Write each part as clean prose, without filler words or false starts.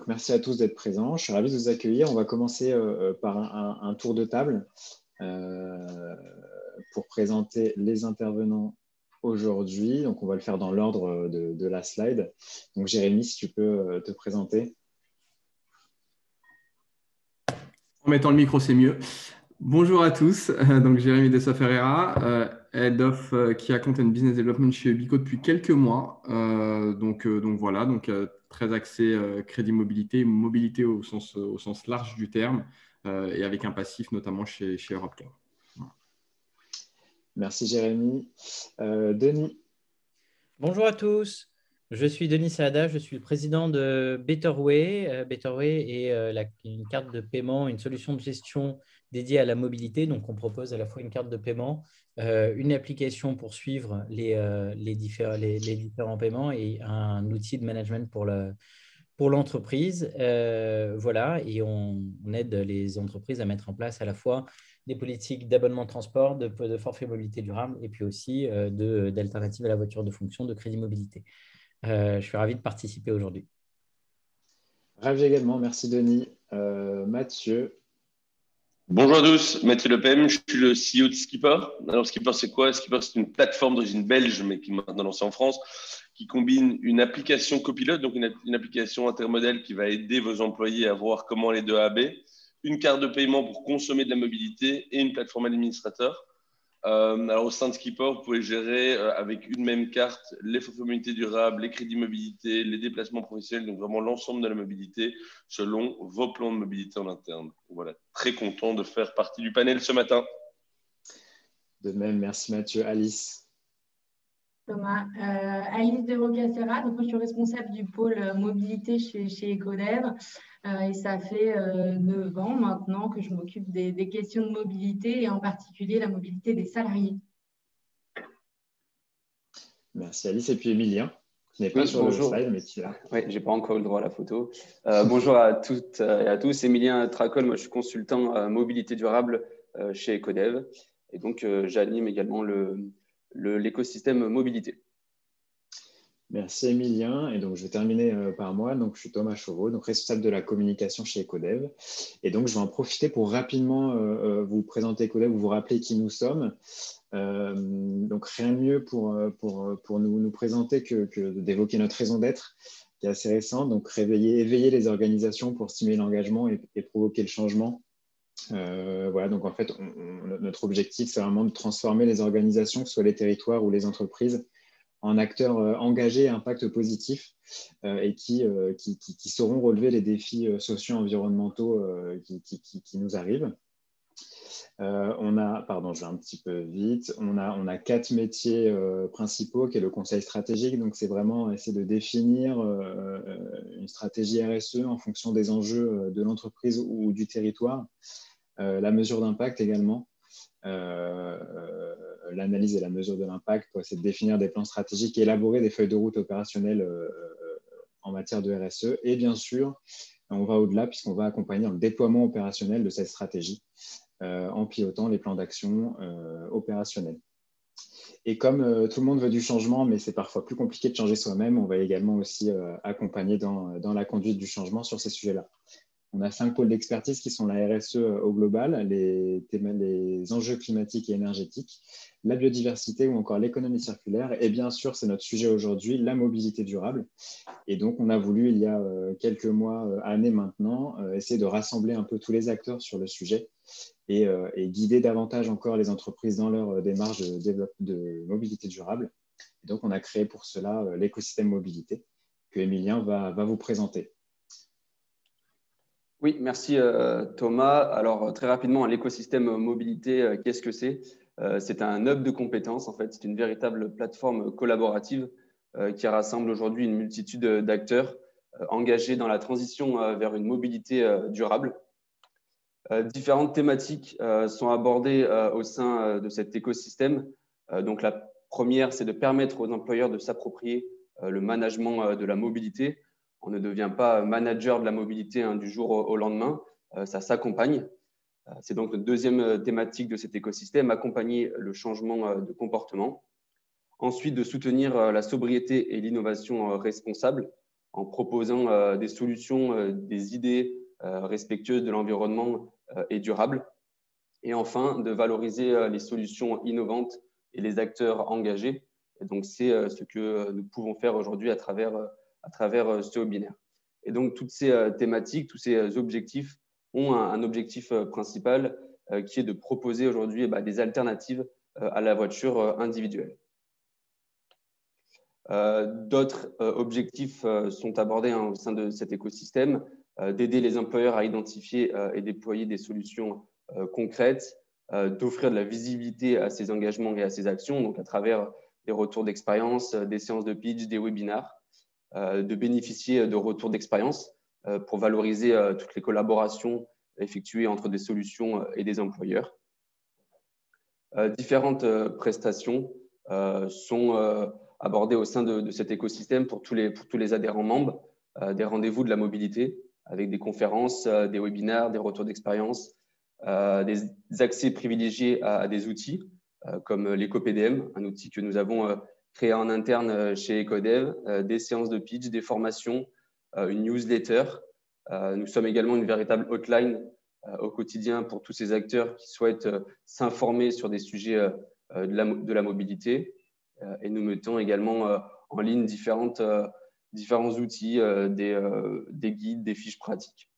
Merci à tous d'être présents. Je suis ravi de vous accueillir. On va commencer par un tour de table pour présenter les intervenants aujourd'hui. Donc, on va le faire dans l'ordre de la slide. Donc, Jérémy, si tu peux te présenter. En mettant le micro, c'est mieux. Bonjour à tous, donc Jérémy Dessa Ferreira, Head of Key Account and Business Development chez Ubico depuis quelques mois. Donc voilà, très axé crédit mobilité, mobilité au sens large du terme, et avec un passif notamment chez Europcar. Voilà. Merci Jérémy. Denis. Bonjour à tous, je suis Denis Saada, je suis le président de Betterway. Betterway est une carte de paiement, une solution de gestion dédiée à la mobilité. Donc, on propose à la fois une carte de paiement, une application pour suivre les différents paiements et un outil de management pour l'entreprise. Voilà, et on aide les entreprises à mettre en place à la fois des politiques d'abonnement de transport, de forfait mobilité durable et puis aussi d'alternatives à la voiture de fonction, de crédit mobilité. Je suis ravi de participer aujourd'hui. Ravi également, merci Denis. Mathieu. Bonjour à tous, Mathieu Lepem, je suis le CEO de Skipper. Alors Skipper, c'est quoi? Skipper, c'est une plateforme d'origine belge, mais qui est maintenant lancée en France, qui combine une application copilote, donc une application intermodèle qui va aider vos employés à voir comment aller de A à B, une carte de paiement pour consommer de la mobilité et une plateforme administrateur. Alors au sein de Skipper, vous pouvez gérer avec une même carte les forfaits mobilité durable, les crédits mobilité, les déplacements professionnels, donc vraiment l'ensemble de la mobilité selon vos plans de mobilité en interne. Voilà, très content de faire partie du panel ce matin. De même, merci Mathieu. Alice. Thomas, Alice de Rocacera. Donc moi, je suis responsable du pôle mobilité chez Ecodev. Et ça fait 9 ans maintenant que je m'occupe des questions de mobilité et en particulier la mobilité des salariés. Merci Alice. Et puis Emilien, qui n'est pas sur le slide, mais qui est là. Oui, je n'ai pas encore eu le droit à la photo. Bonjour à toutes et à tous. Emilien Tracol, moi je suis consultant mobilité durable chez Ecodev. Et donc j'anime également l'écosystème mobilité. Merci Emilien. Et donc, je vais terminer par moi. Donc, je suis Thomas Chauveau, donc responsable de la communication chez Ecodev. Et donc, je vais en profiter pour rapidement vous présenter Ecodev, vous rappeler qui nous sommes. Donc, rien de mieux pour nous présenter que d'évoquer notre raison d'être, qui est assez récente. Donc, éveiller les organisations pour stimuler l'engagement et provoquer le changement. Voilà, donc en fait, notre objectif, c'est vraiment de transformer les organisations, que ce soit les territoires ou les entreprises, en acteurs engagés et impact positif et qui sauront relever les défis sociaux et environnementaux qui nous arrivent. Pardon, je vais un petit peu vite. On a 4 métiers principaux, qui est le conseil stratégique. Donc, c'est vraiment essayer de définir une stratégie RSE en fonction des enjeux de l'entreprise ou du territoire. La mesure d'impact également. L'analyse et la mesure de l'impact, c'est de définir des plans stratégiques et élaborer des feuilles de route opérationnelles en matière de RSE. Et bien sûr, on va au-delà puisqu'on va accompagner le déploiement opérationnel de cette stratégie en pilotant les plans d'action opérationnels. Et comme tout le monde veut du changement, mais c'est parfois plus compliqué de changer soi-même, on va également aussi accompagner dans la conduite du changement sur ces sujets-là. On a 5 pôles d'expertise qui sont la RSE au global, les enjeux climatiques et énergétiques, la biodiversité ou encore l'économie circulaire. Et bien sûr, c'est notre sujet aujourd'hui, la mobilité durable. Et donc, on a voulu, il y a quelques mois, années maintenant, essayer de rassembler un peu tous les acteurs sur le sujet et guider davantage encore les entreprises dans leur démarche de mobilité durable. Et donc, on a créé pour cela l'écosystème mobilité que Emilien va vous présenter. Oui, merci Thomas. Alors, très rapidement, l'écosystème mobilité, qu'est-ce que c'est? C'est un hub de compétences, en fait. C'est une véritable plateforme collaborative qui rassemble aujourd'hui une multitude d'acteurs engagés dans la transition vers une mobilité durable. Différentes thématiques sont abordées au sein de cet écosystème. Donc, la première, c'est de permettre aux employeurs de s'approprier le management de la mobilité. On ne devient pas manager de la mobilité du jour au lendemain, ça s'accompagne. C'est donc la deuxième thématique de cet écosystème, accompagner le changement de comportement. Ensuite, de soutenir la sobriété et l'innovation responsable en proposant des solutions, des idées respectueuses de l'environnement et durables. Et enfin, de valoriser les solutions innovantes et les acteurs engagés. Et donc, c'est ce que nous pouvons faire aujourd'hui à travers ce webinaire. Et donc, toutes ces thématiques, tous ces objectifs ont un objectif principal qui est de proposer aujourd'hui des alternatives à la voiture individuelle. D'autres objectifs sont abordés au sein de cet écosystème, d'aider les employeurs à identifier et déployer des solutions concrètes, d'offrir de la visibilité à ces engagements et à ces actions, donc à travers des retours d'expérience, des séances de pitch, des webinars, de bénéficier de retours d'expérience pour valoriser toutes les collaborations effectuées entre des solutions et des employeurs. Différentes prestations sont abordées au sein de cet écosystème pour tous les adhérents membres, des rendez-vous de la mobilité avec des conférences, des webinars, des retours d'expérience, des accès privilégiés à des outils comme l'EcoPDM, un outil que nous avons créé en interne chez Ecodev, des séances de pitch, des formations, une newsletter. Nous sommes également une véritable hotline au quotidien pour tous ces acteurs qui souhaitent s'informer sur des sujets de la mobilité. Et nous mettons également en ligne différents outils, des guides, des fiches pratiques.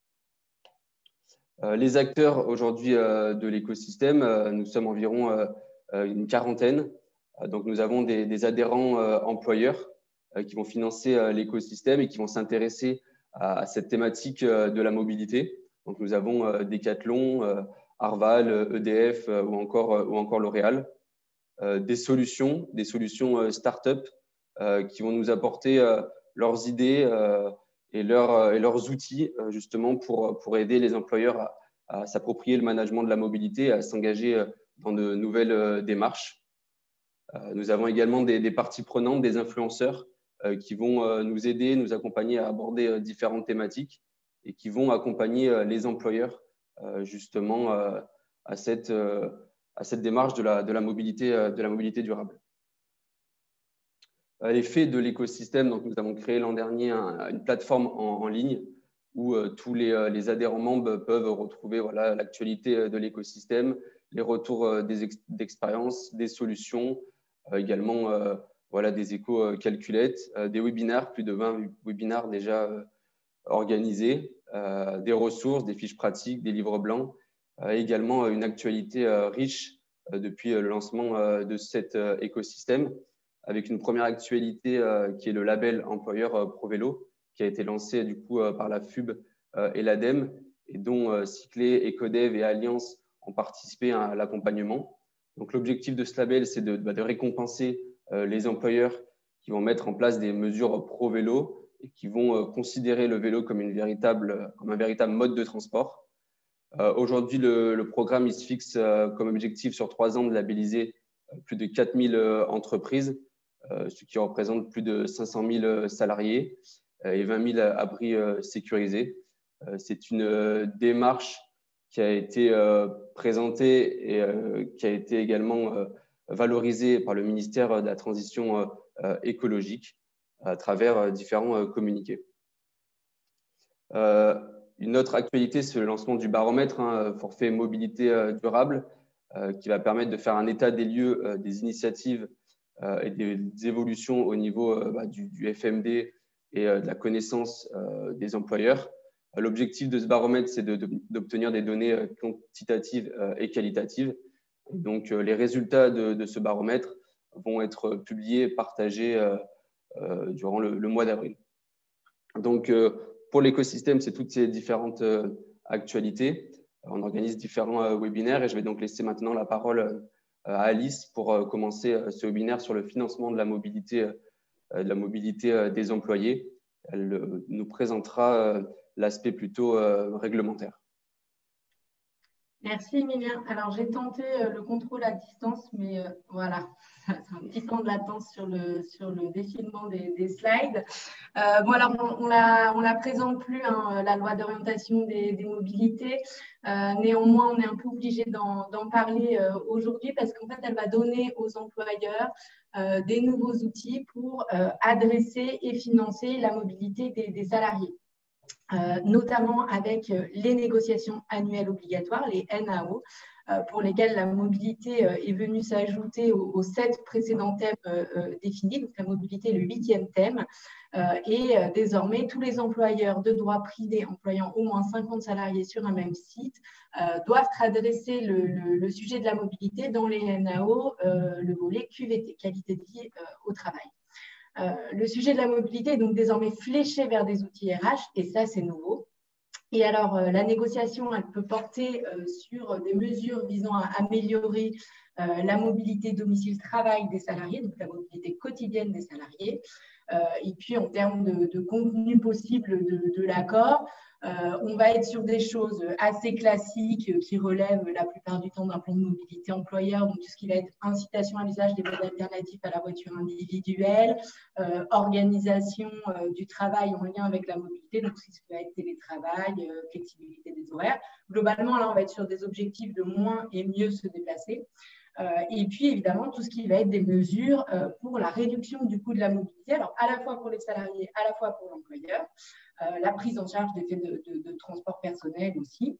Les acteurs aujourd'hui de l'écosystème, nous sommes environ une quarantaine. Donc, nous avons des adhérents employeurs qui vont financer l'écosystème et qui vont s'intéresser à cette thématique de la mobilité. Donc, nous avons Decathlon, Arval, EDF ou encore L'Oréal. Des solutions start-up qui vont nous apporter leurs idées et leurs outils justement pour aider les employeurs à s'approprier le management de la mobilité, à s'engager dans de nouvelles démarches. Nous avons également des parties prenantes, des influenceurs qui vont nous aider, nous accompagner à aborder différentes thématiques et qui vont accompagner les employeurs justement à cette démarche de la mobilité durable. L'effet de l'écosystème, donc nous avons créé l'an dernier une plateforme en ligne où tous les adhérents membres peuvent retrouver l'actualité de l'écosystème, les retours d'expérience, des solutions, également des éco-calculettes, des webinaires, plus de 20 webinaires déjà organisés, des ressources, des fiches pratiques, des livres blancs, également une actualité riche depuis le lancement de cet écosystème, avec une première actualité qui est le label employeur ProVélo, qui a été lancé du coup par la FUB et l'ADEME, et dont Cyclé, Ecodev et Alliance ont participé à l'accompagnement. Donc, l'objectif de ce label, c'est de récompenser les employeurs qui vont mettre en place des mesures ProVélo et qui vont considérer le vélo comme un véritable mode de transport. Aujourd'hui, le programme il se fixe comme objectif sur 3 ans de labelliser plus de 4000 entreprises, ce qui représente plus de 500 000 salariés et 20 000 abris sécurisés. C'est une démarche qui a été présentée et qui a été également valorisée par le ministère de la Transition écologique à travers différents communiqués. Une autre actualité, c'est le lancement du baromètre forfait mobilité durable qui va permettre de faire un état des lieux des initiatives et des évolutions au niveau du FMD et de la connaissance des employeurs. L'objectif de ce baromètre, c'est d'obtenir des données quantitatives et qualitatives. Et donc, les résultats de ce baromètre vont être publiés et partagés durant le mois d'avril. Donc, pour l'écosystème, c'est toutes ces différentes actualités. On organise différents webinaires et je vais donc laisser maintenant la parole à Alice pour commencer ce webinaire sur le financement de la mobilité des employés. Elle nous présentera l'aspect plutôt réglementaire. Merci Emilien. Alors j'ai tenté le contrôle à distance, mais voilà, c'est un petit temps de latence sur le défilement des slides. Bon alors on la présente plus, la loi d'orientation des mobilités. Néanmoins, on est un peu obligé d'en parler aujourd'hui parce qu'en fait, elle va donner aux employeurs des nouveaux outils pour adresser et financer la mobilité des salariés. Notamment avec les négociations annuelles obligatoires, les NAO, pour lesquelles la mobilité est venue s'ajouter aux 7 précédents thèmes définis. Donc la mobilité est le 8e thème. Et désormais, tous les employeurs de droit privé employant au moins 50 salariés sur un même site doivent adresser le sujet de la mobilité dans les NAO, le volet QVT, qualité de vie au travail. Le sujet de la mobilité est donc désormais fléché vers des outils RH, et ça, c'est nouveau. Et alors, la négociation, elle peut porter sur des mesures visant à améliorer la mobilité domicile-travail des salariés, donc la mobilité quotidienne des salariés. Et puis, en termes de contenu possible de l'accord, on va être sur des choses assez classiques qui relèvent la plupart du temps d'un plan de mobilité employeur, donc tout ce qui va être incitation à l'usage des modes alternatifs à la voiture individuelle, organisation du travail en lien avec la mobilité, donc tout ce qui va être télétravail, flexibilité des horaires. Globalement, là, on va être sur des objectifs de moins et mieux se déplacer. Et puis, évidemment, tout ce qui va être des mesures pour la réduction du coût de la mobilité, alors à la fois pour les salariés, à la fois pour l'employeur, la prise en charge des faits de transport personnel aussi.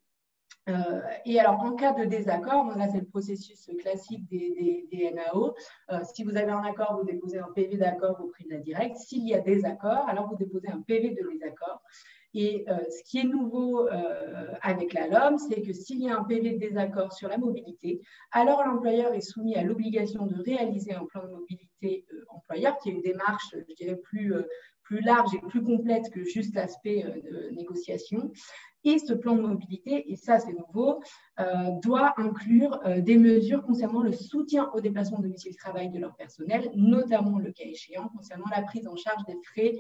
Et alors, en cas de désaccord, là, c'est le processus classique des NAO. Si vous avez un accord, vous déposez un PV d'accord auprès de la directe. S'il y a désaccord, alors vous déposez un PV de désaccord. Et ce qui est nouveau avec la LOM, c'est que s'il y a un PV de désaccord sur la mobilité, alors l'employeur est soumis à l'obligation de réaliser un plan de mobilité employeur, qui est une démarche, je dirais, plus large et plus complète que juste l'aspect de négociation. Et ce plan de mobilité, et ça c'est nouveau, doit inclure des mesures concernant le soutien au déplacement domicile-travail de leur personnel, notamment le cas échéant concernant la prise en charge des frais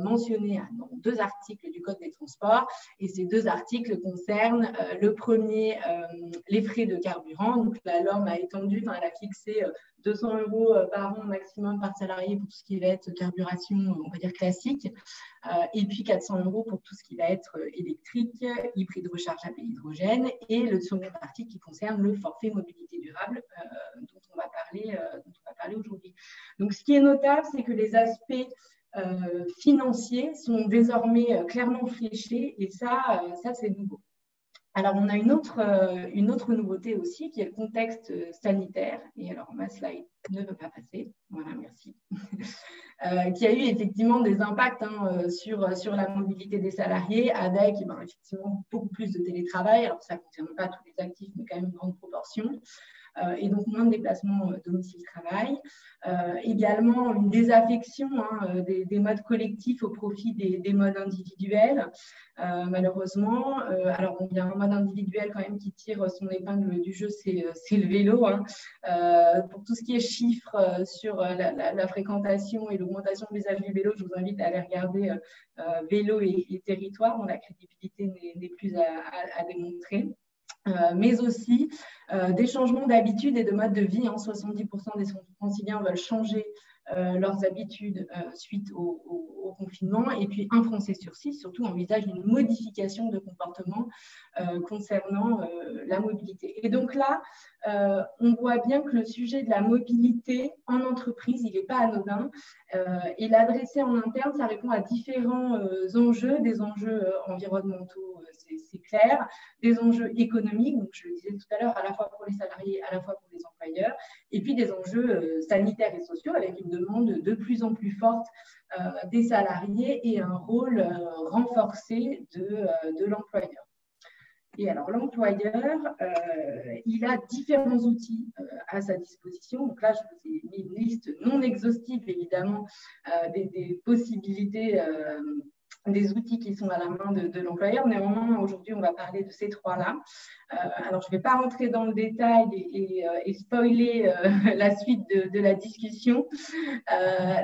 mentionnés dans 2 articles du Code des transports. Et ces 2 articles concernent le premier, les frais de carburant. Donc la LOM a étendu, elle a fixé 200 € par an maximum par salarié pour tout ce qui va être carburation, on va dire classique, et puis 400 € pour tout ce qui va être électrique, hybride rechargeable et hydrogène, et le second article qui concerne le forfait mobilité durable dont on va parler aujourd'hui. Donc ce qui est notable, c'est que les aspects financiers sont désormais clairement fléchés, et ça c'est nouveau. Alors, on a une autre nouveauté aussi, qui est le contexte sanitaire. Et alors, ma slide ne veut pas passer. Voilà, merci. Qui a eu effectivement des impacts sur la mobilité des salariés, avec effectivement beaucoup plus de télétravail. Alors, ça ne concerne pas tous les actifs, mais quand même une grande proportion. Et donc moins de déplacements domicile-travail. Également une désaffection des modes collectifs au profit des modes individuels, malheureusement. Alors, il y a un mode individuel quand même qui tire son épingle du jeu, c'est le vélo. Pour tout ce qui est chiffres sur la fréquentation et l'augmentation de l'usage du vélo, je vous invite à aller regarder vélo et territoire, dont la crédibilité n'est plus à démontrer. Mais aussi des changements d'habitudes et de mode de vie. 70% des franciliens veulent changer leurs habitudes suite au confinement. Et puis, 1 Français sur 6, surtout, envisage une modification de comportement concernant la mobilité. Et donc là, on voit bien que le sujet de la mobilité en entreprise, il n'est pas anodin. Et l'adresser en interne, ça répond à différents enjeux, des enjeux environnementaux, c'est clair, des enjeux économiques, donc je le disais tout à l'heure, à la fois pour les salariés, à la fois pour les employeurs, et puis des enjeux sanitaires et sociaux, avec une demande de plus en plus forte des salariés et un rôle renforcé de l'employeur. Et alors, l'employeur, il a différents outils à sa disposition. Donc là, je vous ai mis une liste non exhaustive, évidemment, des possibilités, des outils qui sont à la main de l'employeur. Néanmoins, aujourd'hui, on va parler de ces 3-là. Alors, je ne vais pas rentrer dans le détail et spoiler la suite de la discussion.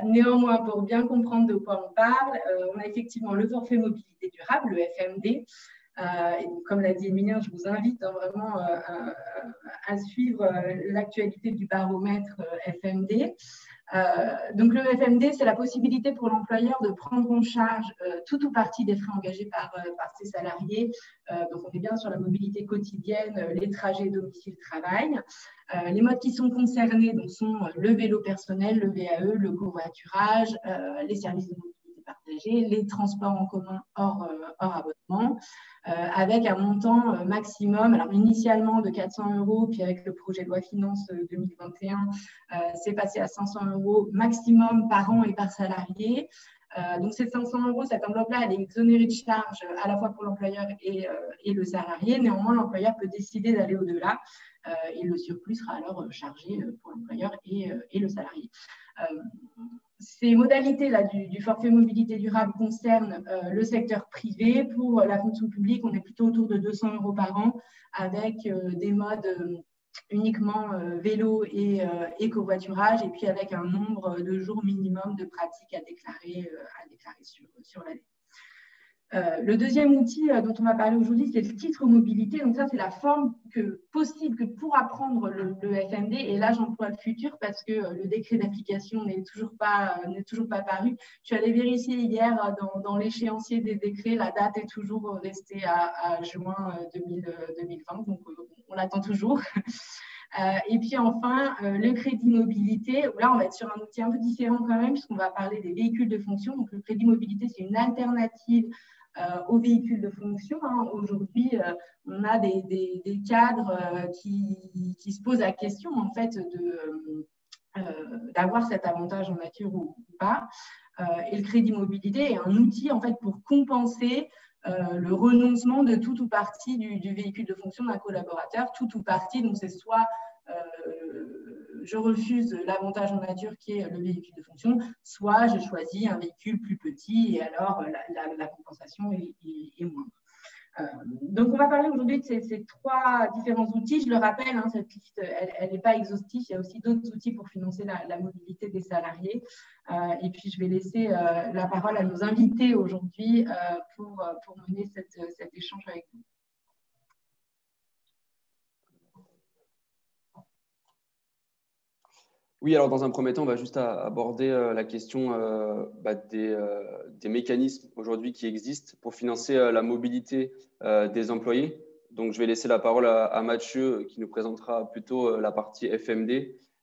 Néanmoins, pour bien comprendre de quoi on parle, on a effectivement le forfait mobilité durable, le FMD. Et donc, comme l'a dit Emilien, je vous invite vraiment à suivre l'actualité du baromètre FMD. Donc, le FMD, c'est la possibilité pour l'employeur de prendre en charge tout ou partie des frais engagés par ses salariés. Donc, on est bien sur la mobilité quotidienne, les trajets domicile-travail. Les modes qui sont concernés donc, sont le vélo personnel, le VAE, le covoiturage, les services de mobilité partagée, les transports en commun hors abonnement, avec un montant maximum, alors initialement de 400 €, puis avec le projet de loi finance 2021, c'est passé à 500 € maximum par an et par salarié. Donc, ces 500 €, cette enveloppe-là, elle est exonérée de charges à la fois pour l'employeur et le salarié. Néanmoins, l'employeur peut décider d'aller au-delà et le surplus sera alors chargé pour l'employeur et le salarié. Ces modalités-là du forfait mobilité durable concernent le secteur privé. Pour la fonction publique, on est plutôt autour de 200 € par an avec des modes uniquement vélo et covoiturage, et puis avec un nombre de jours minimum de pratiques à déclarer sur l'année. Le deuxième outil dont on va parler aujourd'hui, c'est le titre mobilité. Donc ça, c'est la forme possible que pourra prendre le FMD. Et là, j'emploie le futur parce que le décret d'application n'est toujours pas paru. Je suis allée vérifier hier dans l'échéancier des décrets. La date est toujours restée à juin 2020. Donc, on l'attend toujours. Et puis enfin, le crédit mobilité. Là, on va être sur un outil un peu différent quand même, puisqu'on va parler des véhicules de fonction. Donc, le crédit mobilité, c'est une alternative aux véhicules de fonction. Aujourd'hui, on a des cadres qui se posent la question en fait d'avoir cet avantage en nature ou pas. Et le crédit mobilité est un outil en fait pour compenser le renoncement de tout ou partie du véhicule de fonction d'un collaborateur. Tout ou partie, donc c'est soit je refuse l'avantage en nature qui est le véhicule de fonction, soit je choisis un véhicule plus petit et alors la compensation est moindre. Donc, on va parler aujourd'hui de ces trois différents outils. Je le rappelle, cette liste, elle n'est pas exhaustive. Il y a aussi d'autres outils pour financer la mobilité des salariés. Et puis, je vais laisser la parole à nos invités aujourd'hui pour mener cet échange avec vous. Oui, alors dans un premier temps, on va juste aborder la question des mécanismes aujourd'hui qui existent pour financer la mobilité des employés. Donc, je vais laisser la parole à Mathieu qui nous présentera plutôt la partie FMD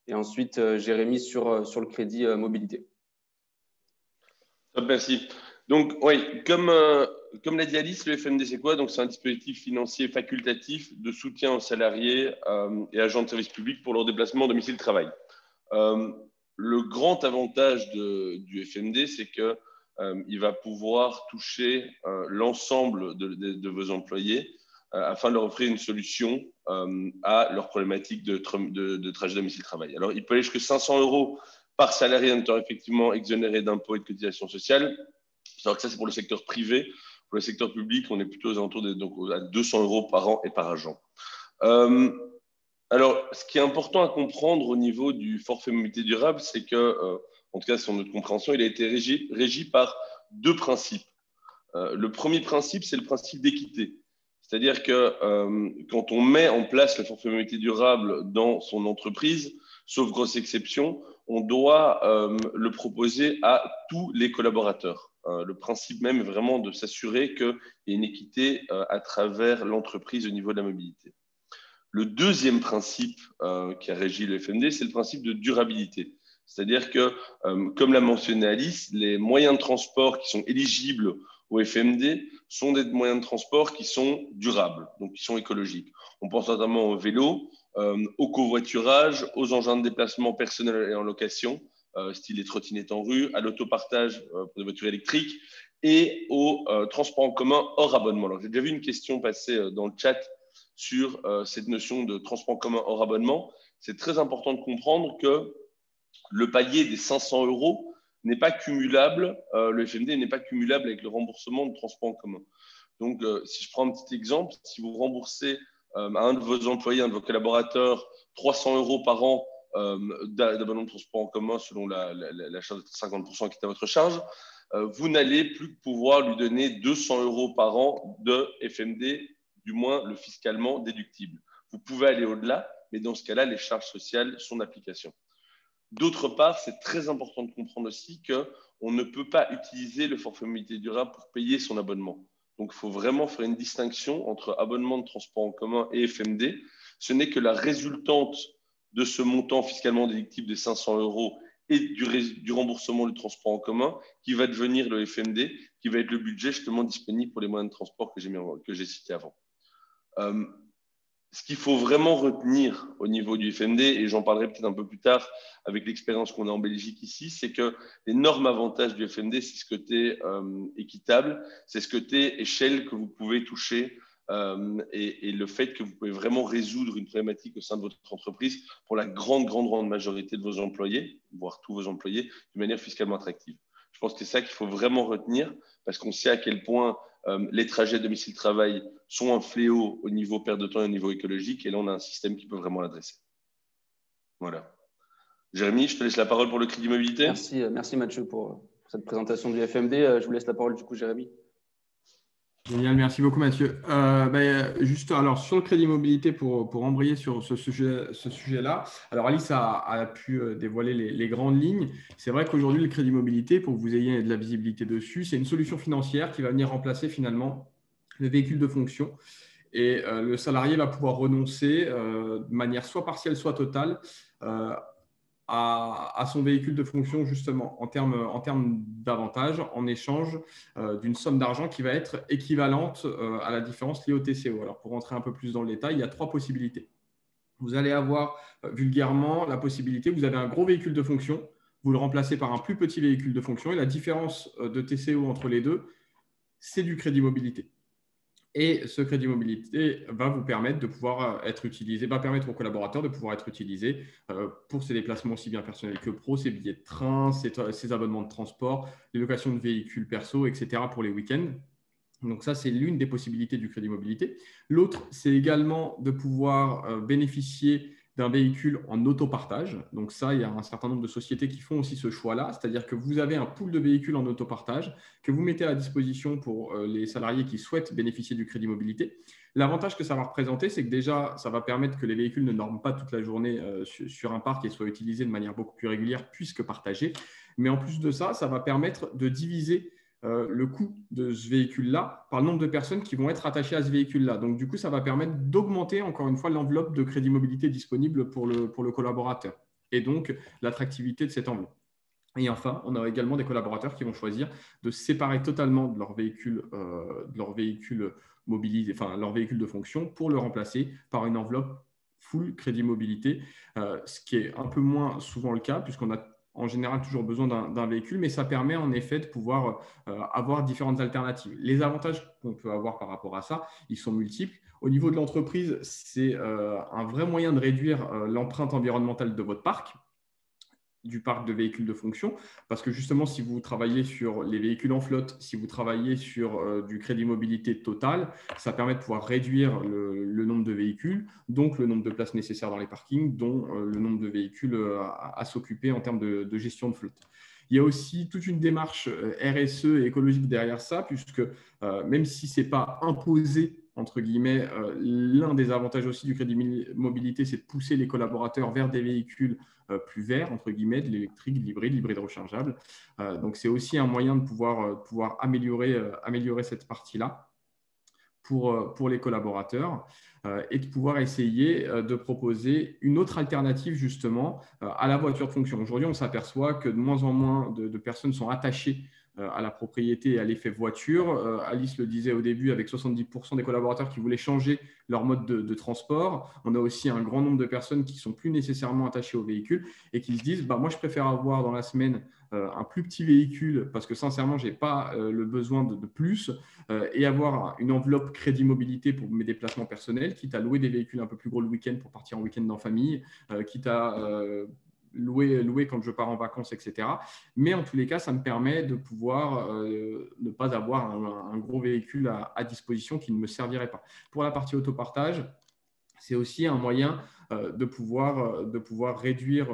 et ensuite Jérémy sur le crédit mobilité. Merci. Donc, oui, comme l'a dit Alice, le FMD, c'est quoi? Donc, c'est un dispositif financier facultatif de soutien aux salariés et agents de service public pour leur déplacement domicile-travail. Le grand avantage du FMD, c'est qu'il va pouvoir toucher l'ensemble de vos employés afin de leur offrir une solution à leurs problématiques de trajet domicile-travail. Alors, il peut aller jusqu'à 500 € par salarié en étant effectivement exonéré d'impôts et de cotisations sociales. Alors que ça, c'est pour le secteur privé. Pour le secteur public, on est plutôt aux alentours à 200 € par an et par agent. Alors, ce qui est important à comprendre au niveau du forfait mobilité durable, c'est que, en tout cas, sur notre compréhension, il a été régi par deux principes. Le premier principe, c'est le principe d'équité. C'est-à-dire que quand on met en place le forfait mobilité durable dans son entreprise, sauf grosse exception, on doit le proposer à tous les collaborateurs. Le principe même est vraiment de s'assurer qu'il y ait une équité à travers l'entreprise au niveau de la mobilité. Le deuxième principe qui a régi le FMD, c'est le principe de durabilité. C'est-à-dire que, comme l'a mentionné Alice, les moyens de transport qui sont éligibles au FMD sont des moyens de transport qui sont durables, donc qui sont écologiques. On pense notamment au vélo, au covoiturage, aux engins de déplacement personnels et en location, style les trottinettes en rue, à l'autopartage pour des voitures électriques et au transport en commun hors abonnement. Alors, j'ai déjà vu une question passer dans le chat sur cette notion de transport en commun hors abonnement. C'est très important de comprendre que le palier des 500 € n'est pas cumulable, le FMD n'est pas cumulable avec le remboursement de transport en commun. Donc, si je prends un petit exemple, si vous remboursez à un de vos employés, un de vos collaborateurs, 300 € par an d'abonnement de transport en commun selon la charge de 50% qui est à votre charge, vous n'allez plus pouvoir lui donner 200 € par an de FMD, du moins le fiscalement déductible. Vous pouvez aller au-delà, mais dans ce cas-là, les charges sociales sont d'application. D'autre part, c'est très important de comprendre aussi qu'on ne peut pas utiliser le forfait mobilité durable pour payer son abonnement. Donc, il faut vraiment faire une distinction entre abonnement de transport en commun et FMD. Ce n'est que la résultante de ce montant fiscalement déductible de 500 € et du remboursement du transport en commun qui va devenir le FMD, qui va être le budget justement disponible pour les moyens de transport que j'ai cités avant. Ce qu'il faut vraiment retenir au niveau du FMD, et j'en parlerai peut-être un peu plus tard avec l'expérience qu'on a en Belgique ici, c'est que l'énorme avantage du FMD, c'est ce côté équitable, c'est ce côté échelle que vous pouvez toucher et le fait que vous pouvez vraiment résoudre une problématique au sein de votre entreprise pour la grande majorité de vos employés, voire tous vos employés, de manière fiscalement attractive. Je pense que c'est ça qu'il faut vraiment retenir parce qu'on sait à quel point les trajets domicile-travail sont un fléau au niveau perte de temps et au niveau écologique. Et là, on a un système qui peut vraiment l'adresser. Voilà. Jérémy, je te laisse la parole pour le crédit mobilité. Merci Mathieu pour cette présentation du FMD. Je vous laisse la parole du coup, Jérémy. Génial, merci beaucoup Mathieu. Juste alors sur le crédit mobilité pour embrayer sur ce sujet-là. Alors Alice a pu dévoiler les grandes lignes. C'est vrai qu'aujourd'hui le crédit mobilité, pour que vous ayez de la visibilité dessus, c'est une solution financière qui va venir remplacer finalement le véhicule de fonction. Et le salarié va pouvoir renoncer de manière soit partielle, soit totale à son véhicule de fonction justement en termes d'avantages en échange d'une somme d'argent qui va être équivalente à la différence liée au TCO. Alors pour rentrer un peu plus dans le détail, il y a 3 possibilités. Vous allez avoir vulgairement la possibilité, vous avez un gros véhicule de fonction, vous le remplacez par un plus petit véhicule de fonction et la différence de TCO entre les deux, c'est du crédit mobilité. Et ce crédit mobilité va vous permettre de pouvoir être utilisé, va permettre aux collaborateurs de pouvoir être utilisés pour ses déplacements aussi bien personnels que pro, ses billets de train, ses abonnements de transport, les locations de véhicules perso, etc. pour les week-ends. Donc ça, c'est l'une des possibilités du crédit mobilité. L'autre, c'est également de pouvoir bénéficier d'un véhicule en autopartage. Donc ça, il y a un certain nombre de sociétés qui font aussi ce choix-là, c'est-à-dire que vous avez un pool de véhicules en autopartage que vous mettez à la disposition pour les salariés qui souhaitent bénéficier du crédit mobilité. L'avantage que ça va représenter, c'est que déjà, ça va permettre que les véhicules ne norment pas toute la journée sur un parc et soient utilisés de manière beaucoup plus régulière puisque partagés. Mais en plus de ça, ça va permettre de diviser le coût de ce véhicule-là par le nombre de personnes qui vont être attachées à ce véhicule-là. Donc, du coup, ça va permettre d'augmenter, encore une fois, l'enveloppe de crédit mobilité disponible pour le collaborateur et donc l'attractivité de cette enveloppe. Et enfin, on a également des collaborateurs qui vont choisir de se séparer totalement de leur véhicule mobilisé, enfin leur véhicule de fonction pour le remplacer par une enveloppe full crédit mobilité, ce qui est un peu moins souvent le cas puisqu'on a en général toujours besoin d'un véhicule, mais ça permet en effet de pouvoir avoir différentes alternatives. Les avantages qu'on peut avoir par rapport à ça, ils sont multiples. Au niveau de l'entreprise, c'est un vrai moyen de réduire l'empreinte environnementale de votre parc, du parc de véhicules de fonction, parce que justement, si vous travaillez sur les véhicules en flotte, si vous travaillez sur du crédit mobilité total, ça permet de pouvoir réduire le nombre de véhicules, donc le nombre de places nécessaires dans les parkings, dont le nombre de véhicules à s'occuper en termes de gestion de flotte. Il y a aussi toute une démarche RSE et écologique derrière ça, puisque même si ce n'est pas imposé, entre guillemets, l'un des avantages aussi du crédit mobilité, c'est de pousser les collaborateurs vers des véhicules plus verts, entre guillemets, de l'électrique, de l'hybride rechargeable. Donc, c'est aussi un moyen de pouvoir améliorer cette partie-là pour les collaborateurs et de pouvoir essayer de proposer une autre alternative justement à la voiture de fonction. Aujourd'hui, on s'aperçoit que de moins en moins de personnes sont attachées à la propriété et à l'effet voiture. Alice le disait au début, avec 70% des collaborateurs qui voulaient changer leur mode de transport. On a aussi un grand nombre de personnes qui ne sont plus nécessairement attachées au véhicule et qui se disent moi, je préfère avoir dans la semaine un plus petit véhicule parce que sincèrement, je n'ai pas le besoin de plus et avoir une enveloppe crédit mobilité pour mes déplacements personnels, quitte à louer des véhicules un peu plus gros le week-end pour partir en week-end en famille, quitte à louer quand je pars en vacances, etc. Mais en tous les cas, ça me permet de pouvoir ne pas avoir un gros véhicule à disposition qui ne me servirait pas. Pour la partie autopartage, c'est aussi un moyen de pouvoir réduire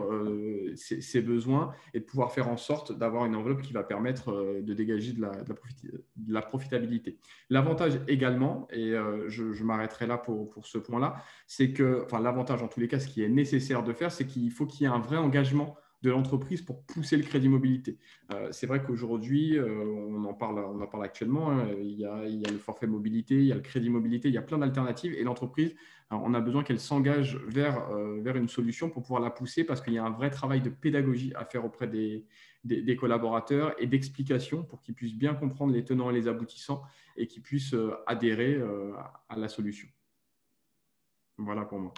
ses besoins et de pouvoir faire en sorte d'avoir une enveloppe qui va permettre de dégager de la profitabilité. L'avantage également, et je m'arrêterai là pour ce point-là, c'est que, l'avantage en tous les cas, ce qui est nécessaire de faire, c'est qu'il faut qu'il y ait un vrai engagement de l'entreprise pour pousser le crédit mobilité. C'est vrai qu'aujourd'hui, on en parle actuellement, hein, il y a le forfait mobilité, il y a le crédit mobilité, il y a plein d'alternatives et l'entreprise, on a besoin qu'elle s'engage vers une solution pour pouvoir la pousser parce qu'il y a un vrai travail de pédagogie à faire auprès des collaborateurs et d'explication pour qu'ils puissent bien comprendre les tenants et les aboutissants et qu'ils puissent adhérer à la solution. Voilà pour moi.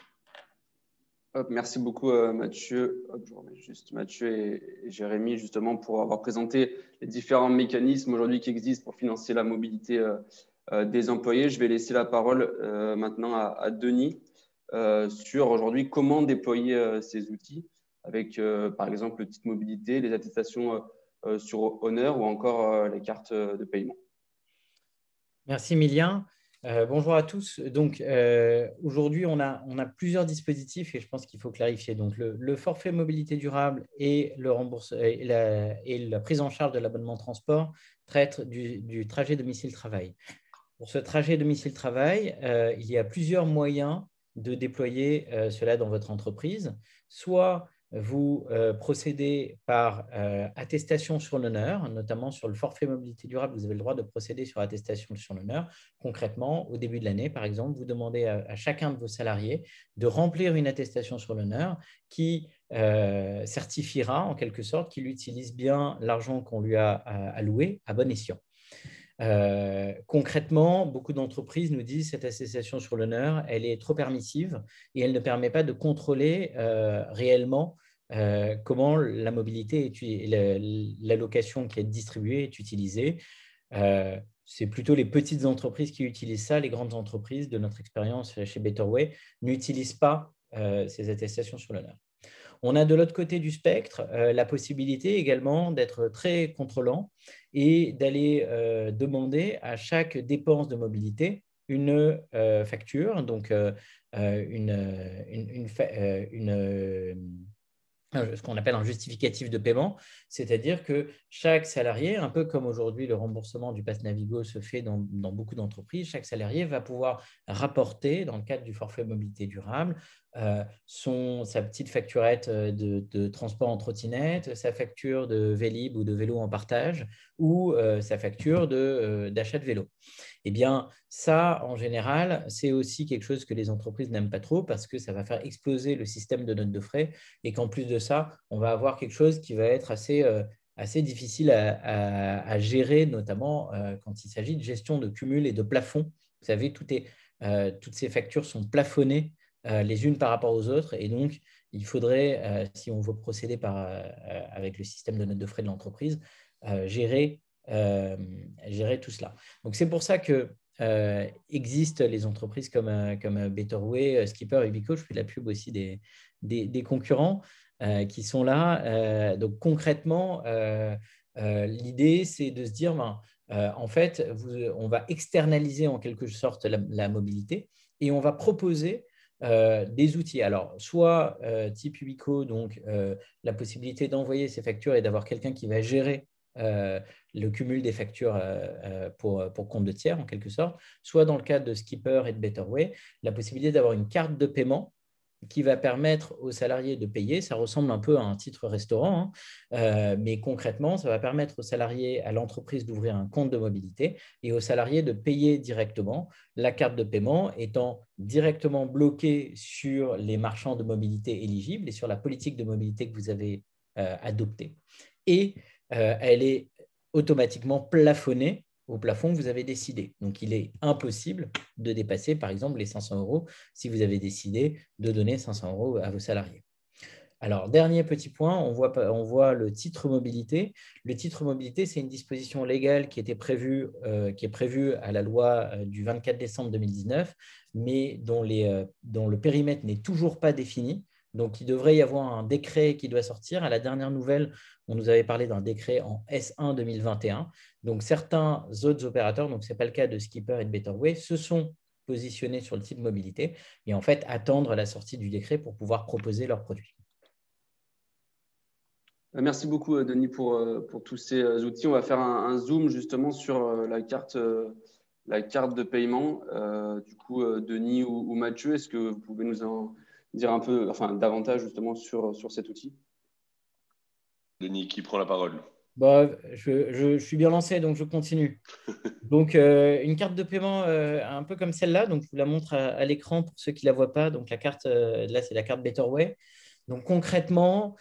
Merci beaucoup Mathieu. Je remets juste Mathieu et Jérémy justement pour avoir présenté les différents mécanismes aujourd'hui qui existent pour financer la mobilité des employés. Je vais laisser la parole maintenant à Denis sur aujourd'hui comment déployer ces outils avec par exemple le titre mobilité, les attestations sur honneur ou encore les cartes de paiement. Merci Milien. Bonjour à tous. Donc aujourd'hui, on a plusieurs dispositifs et je pense qu'il faut clarifier. Donc le forfait mobilité durable et la prise en charge de l'abonnement transport traitent du trajet domicile-travail. Pour ce trajet domicile-travail, il y a plusieurs moyens de déployer cela dans votre entreprise. Soit vous procédez par attestation sur l'honneur, notamment sur le forfait mobilité durable, vous avez le droit de procéder sur attestation sur l'honneur. Concrètement, au début de l'année, par exemple, vous demandez à chacun de vos salariés de remplir une attestation sur l'honneur qui certifiera en quelque sorte qu'il utilise bien l'argent qu'on lui a alloué à bon escient. Concrètement, beaucoup d'entreprises nous disent que cette attestation sur l'honneur, elle est trop permissive et elle ne permet pas de contrôler réellement comment la mobilité et l'allocation qui est distribuée est utilisée. C'est plutôt les petites entreprises qui utilisent ça. Les grandes entreprises, de notre expérience chez Betterway, n'utilisent pas ces attestations sur l'honneur. On a de l'autre côté du spectre la possibilité également d'être très contrôlant et d'aller demander à chaque dépense de mobilité une facture, donc ce qu'on appelle un justificatif de paiement, c'est-à-dire que chaque salarié, un peu comme aujourd'hui le remboursement du pass Navigo se fait dans beaucoup d'entreprises, chaque salarié va pouvoir rapporter dans le cadre du forfait mobilité durable sa petite facturette de transport en trottinette, sa facture de Vélib ou de vélo en partage ou sa facture d'achat de vélo. Eh bien, ça, en général, c'est aussi quelque chose que les entreprises n'aiment pas trop parce que ça va faire exploser le système de notes de frais et qu'en plus de ça, on va avoir quelque chose qui va être assez difficile à gérer, notamment quand il s'agit de gestion de cumul et de plafond. Vous savez, toutes ces factures sont plafonnées les unes par rapport aux autres et donc, il faudrait, si on veut procéder avec le système de notes de frais de l'entreprise, gérer tout cela. Donc, c'est pour ça que existent les entreprises comme Betterway, Skipper, Ubico. Je fais la pub aussi des concurrents qui sont là. Donc, concrètement, l'idée, c'est de se dire, en fait, on va externaliser en quelque sorte la mobilité et on va proposer des outils. Alors, soit type Ubico, donc la possibilité d'envoyer ces factures et d'avoir quelqu'un qui va gérer le cumul des factures pour compte de tiers, en quelque sorte, soit dans le cadre de Skipper et de Betterway, la possibilité d'avoir une carte de paiement qui va permettre aux salariés de payer. Ça ressemble un peu à un titre restaurant, hein, mais concrètement, ça va permettre aux salariés, à l'entreprise d'ouvrir un compte de mobilité et aux salariés de payer directement, la carte de paiement étant directement bloquée sur les marchands de mobilité éligibles et sur la politique de mobilité que vous avez adoptée. Et elle est automatiquement plafonnée au plafond que vous avez décidé. Donc, il est impossible de dépasser, par exemple, les 500 € si vous avez décidé de donner 500 € à vos salariés. Alors, dernier petit point, on voit le titre mobilité. Le titre mobilité, c'est une disposition légale qui est prévue à la loi du 24 décembre 2019, mais dont le périmètre n'est toujours pas défini. Donc, il devrait y avoir un décret qui doit sortir. À la dernière nouvelle, on nous avait parlé d'un décret en S1 2021. Donc, certains autres opérateurs, donc ce n'est pas le cas de Skipper et de Betterway, se sont positionnés sur le type mobilité et en fait attendre la sortie du décret pour pouvoir proposer leurs produits. Merci beaucoup, Denis, pour tous ces outils. On va faire un zoom justement sur la carte de paiement. Du coup, Denis ou Mathieu, est-ce que vous pouvez nous en dire un peu, davantage justement sur cet outil? Denis, qui prend la parole? Je suis bien lancé, donc je continue. Donc, une carte de paiement un peu comme celle-là. Donc, je vous la montre à l'écran pour ceux qui ne la voient pas. Donc, la carte, là, c'est la carte Betterway. Donc, concrètement,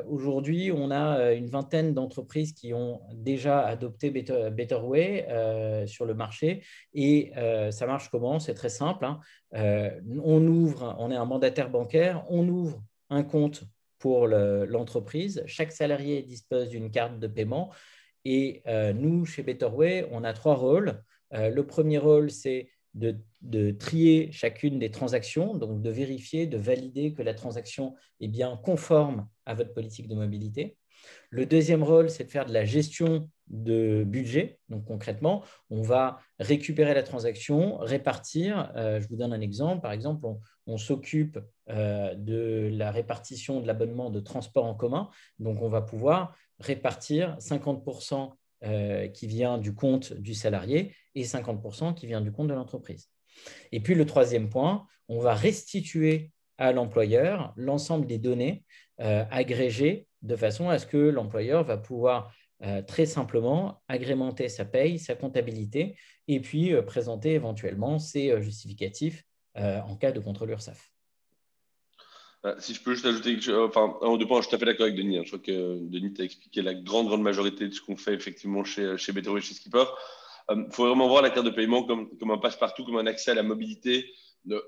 aujourd'hui, on a une vingtaine d'entreprises qui ont déjà adopté Betterway sur le marché. Et ça marche comment? C'est très simple, hein. On est un mandataire bancaire, on ouvre un compte pour l'entreprise. Chaque salarié dispose d'une carte de paiement. Et nous, chez Betterway, on a 3 rôles. Le premier rôle, c'est de trier chacune des transactions, donc de vérifier, de valider que la transaction est bien conforme à votre politique de mobilité. Le deuxième rôle, c'est de faire de la gestion de budget. Donc concrètement, on va récupérer la transaction, répartir. Je vous donne un exemple. Par exemple, on s'occupe de la répartition de l'abonnement de transport en commun. Donc on va pouvoir répartir 50% qui vient du compte du salarié et 50% qui vient du compte de l'entreprise. Et puis le troisième point, on va restituer à l'employeur l'ensemble des données agrégées de façon à ce que l'employeur va pouvoir très simplement agrémenter sa paye, sa comptabilité et puis présenter éventuellement ses justificatifs en cas de contrôle URSSAF. Si je peux juste ajouter, en 2 points, je suis tout à fait d'accord avec Denis. Je crois que Denis t'a expliqué la grande majorité de ce qu'on fait effectivement chez Betterway et chez Skipper. Il faut vraiment voir la carte de paiement comme un passe-partout, comme un accès à la mobilité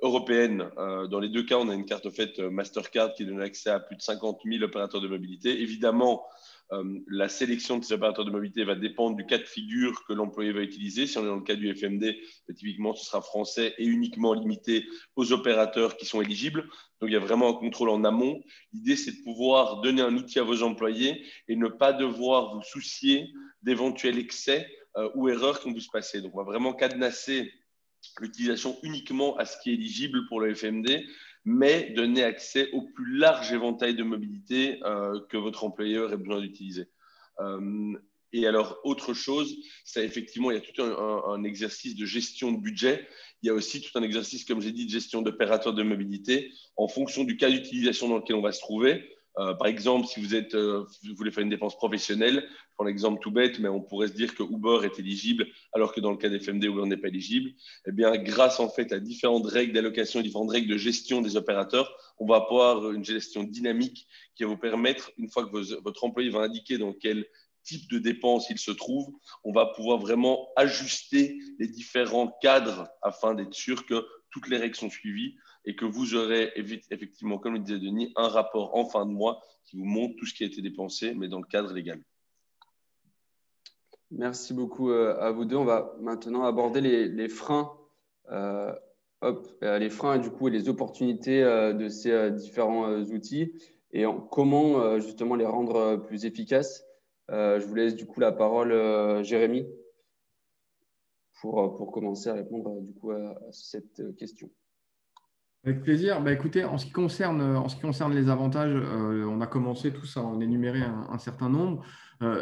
européenne. Dans les 2 cas, on a une carte en fait Mastercard qui donne accès à plus de 50 000 opérateurs de mobilité. Évidemment, la sélection de ces opérateurs de mobilité va dépendre du cas de figure que l'employé va utiliser. Si on est dans le cas du FMD, typiquement, ce sera français et uniquement limité aux opérateurs qui sont éligibles. Donc, il y a vraiment un contrôle en amont. L'idée, c'est de pouvoir donner un outil à vos employés et ne pas devoir vous soucier d'éventuels excès ou erreurs qui ont pu se passer. Donc, on va vraiment cadenasser l'utilisation uniquement à ce qui est éligible pour le FMD, mais donner accès au plus large éventail de mobilité que votre employeur ait besoin d'utiliser. Et alors, autre chose, c'est effectivement, il y a tout un exercice de gestion de budget. Il y a aussi tout un exercice, comme j'ai dit, de gestion d'opérateurs de mobilité en fonction du cas d'utilisation dans lequel on va se trouver. Par exemple, si vous voulez faire une dépense professionnelle, je prends l'exemple tout bête, mais on pourrait se dire que Uber est éligible, alors que dans le cas des FMD, Uber n'est pas éligible. Eh bien, grâce en fait à différentes règles d'allocation, différentes règles de gestion des opérateurs, on va avoir une gestion dynamique qui va vous permettre, une fois que votre employé va indiquer dans quel type de dépense il se trouve, on va pouvoir vraiment ajuster les différents cadres afin d'être sûr que toutes les règles sont suivies et que vous aurez effectivement, comme le disait Denis, un rapport en fin de mois qui vous montre tout ce qui a été dépensé, mais dans le cadre légal. Merci beaucoup à vous deux. On va maintenant aborder les freins, les freins du coup, et les opportunités de ces différents outils et comment justement les rendre plus efficaces. Je vous laisse du coup la parole, Jérémy, pour commencer à répondre du coup à cette question. Avec plaisir. Écoutez, en ce qui concerne les avantages, on a commencé tous à en énumérer un certain nombre.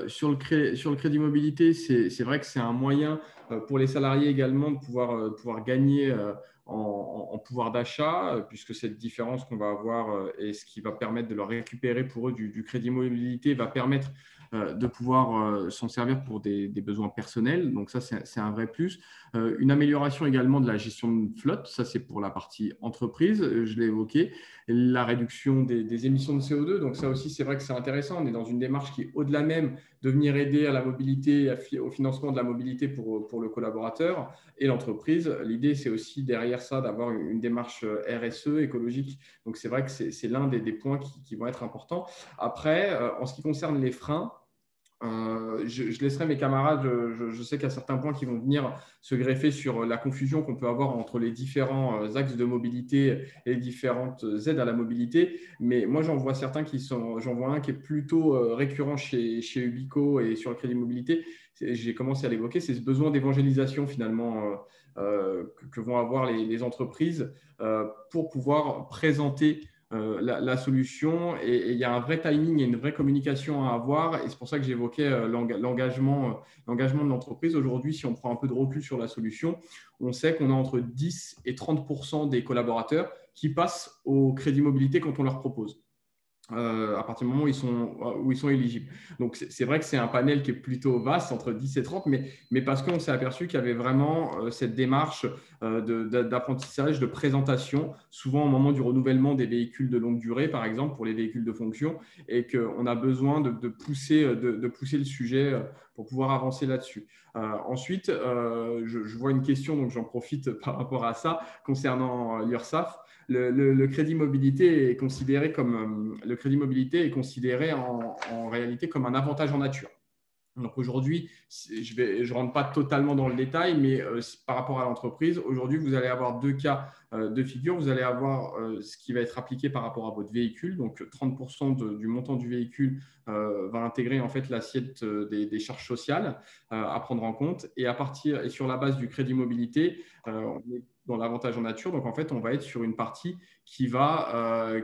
Sur le crédit mobilité, c'est vrai que c'est un moyen pour les salariés également de pouvoir gagner en pouvoir d'achat, puisque cette différence qu'on va avoir et ce qui va permettre de leur récupérer pour eux du crédit mobilité va permettre de pouvoir s'en servir pour des besoins personnels. Donc ça, c'est un vrai plus. Une amélioration également de la gestion de flotte. Ça, c'est pour la partie entreprise, je l'ai évoqué. La réduction des émissions de CO2. Donc ça aussi, c'est vrai que c'est intéressant. On est dans une démarche qui est au-delà même de venir aider à la mobilité, au financement de la mobilité pour le collaborateur et l'entreprise. L'idée, c'est aussi derrière ça d'avoir une démarche RSE, écologique. Donc c'est vrai que c'est l'un des points qui vont être importants. Après, en ce qui concerne les freins, je laisserai mes camarades, je sais qu'il y a certains points qui vont venir se greffer sur la confusion qu'on peut avoir entre les différents axes de mobilité et les différentes aides à la mobilité. Mais moi, j'en vois certains j'en vois un qui est plutôt récurrent chez Ubico et sur le crédit mobilité. J'ai commencé à l'évoquer, c'est ce besoin d'évangélisation finalement que vont avoir les entreprises pour pouvoir présenter la solution, et il y a un vrai timing et une vraie communication à avoir, et c'est pour ça que j'évoquais l'engagement de l'entreprise. Aujourd'hui, si on prend un peu de recul sur la solution, on sait qu'on a entre 10 et 30% des collaborateurs qui passent au crédit mobilité quand on leur propose. à partir du moment où ils sont éligibles. Donc, c'est vrai que c'est un panel qui est plutôt vaste, entre 10 et 30, mais parce qu'on s'est aperçu qu'il y avait vraiment cette démarche d'apprentissage, de présentation, souvent au moment du renouvellement des véhicules de longue durée, par exemple, pour les véhicules de fonction, et qu'on a besoin de pousser le sujet pour pouvoir avancer là-dessus. Ensuite, je vois une question, donc j'en profite par rapport à ça, concernant l'URSSAF. Le crédit mobilité est considéré en réalité comme un avantage en nature. Donc aujourd'hui, je rentre pas totalement dans le détail, mais par rapport à l'entreprise, aujourd'hui, vous allez avoir deux cas de figure. Vous allez avoir ce qui va être appliqué par rapport à votre véhicule. Donc 30% du montant du véhicule va intégrer en fait l'assiette des charges sociales à prendre en compte. Et sur la base du crédit mobilité, on est dans l'avantage en nature. Donc en fait, on va être sur une partie qui va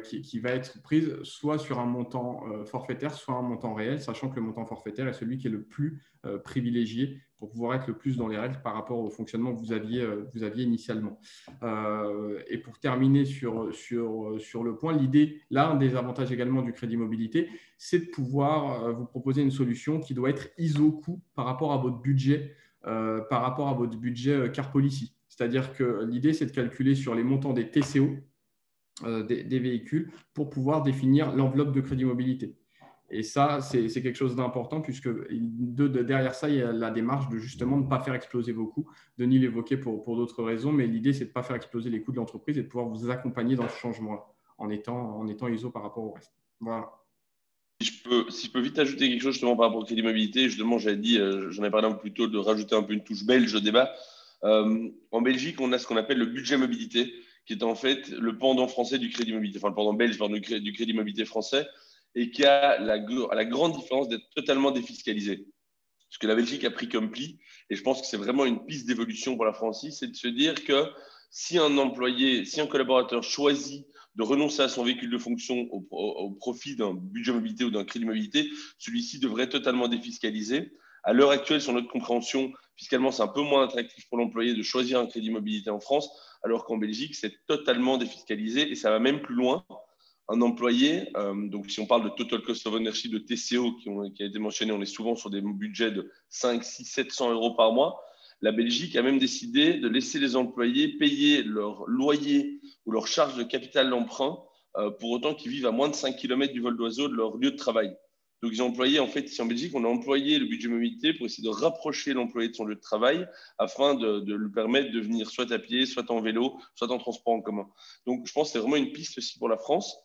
être prise soit sur un montant forfaitaire, soit un montant réel, sachant que le montant forfaitaire est celui qui est le plus privilégié pour pouvoir être le plus dans les règles par rapport au fonctionnement que vous aviez initialement. Et pour terminer sur le point, l'un des avantages également du crédit mobilité, c'est de pouvoir vous proposer une solution qui doit être ISO-coût par rapport à votre budget, car policy. C'est-à-dire que l'idée, c'est de calculer sur les montants des TCO des véhicules pour pouvoir définir l'enveloppe de crédit mobilité. Et ça, c'est quelque chose d'important puisque derrière ça, il y a la démarche de justement ne pas faire exploser vos coûts. Denis l'évoquait pour d'autres raisons, mais l'idée, c'est de ne pas faire exploser les coûts de l'entreprise et de pouvoir vous accompagner dans ce changement-là en étant ISO par rapport au reste. Voilà. Si je peux vite ajouter quelque chose justement par rapport au crédit mobilité, justement, j'avais dit, j'en ai parlé un peu plus tôt, de rajouter un peu une touche belge au débat. En Belgique, on a ce qu'on appelle le budget mobilité, qui est en fait le pendant français du crédit mobilité, enfin le pendant belge du crédit mobilité français, et qui a la grande différence d'être totalement défiscalisé. Ce que la Belgique a pris comme pli, et je pense que c'est vraiment une piste d'évolution pour la France, c'est de se dire que si un collaborateur choisit de renoncer à son véhicule de fonction au profit d'un budget mobilité ou d'un crédit mobilité, celui-ci devrait être totalement défiscalisé. À l'heure actuelle, sur notre compréhension, fiscalement, c'est un peu moins attractif pour l'employé de choisir un crédit mobilité en France, alors qu'en Belgique, c'est totalement défiscalisé et ça va même plus loin. Un employé, donc si on parle de Total Cost of Ownership, de TCO qui a été mentionné, on est souvent sur des budgets de 5, 6, 700 euros par mois. La Belgique a même décidé de laisser les employés payer leur loyer ou leur charge de capital d'emprunt pour autant qu'ils vivent à moins de 5 km du vol d'oiseau de leur lieu de travail. Donc, ils ont employé, en fait, ici en Belgique, on a employé le budget mobilité pour essayer de rapprocher l'employé de son lieu de travail afin de lui permettre de venir soit à pied, soit en vélo, soit en transport en commun. Donc, je pense que c'est vraiment une piste aussi pour la France,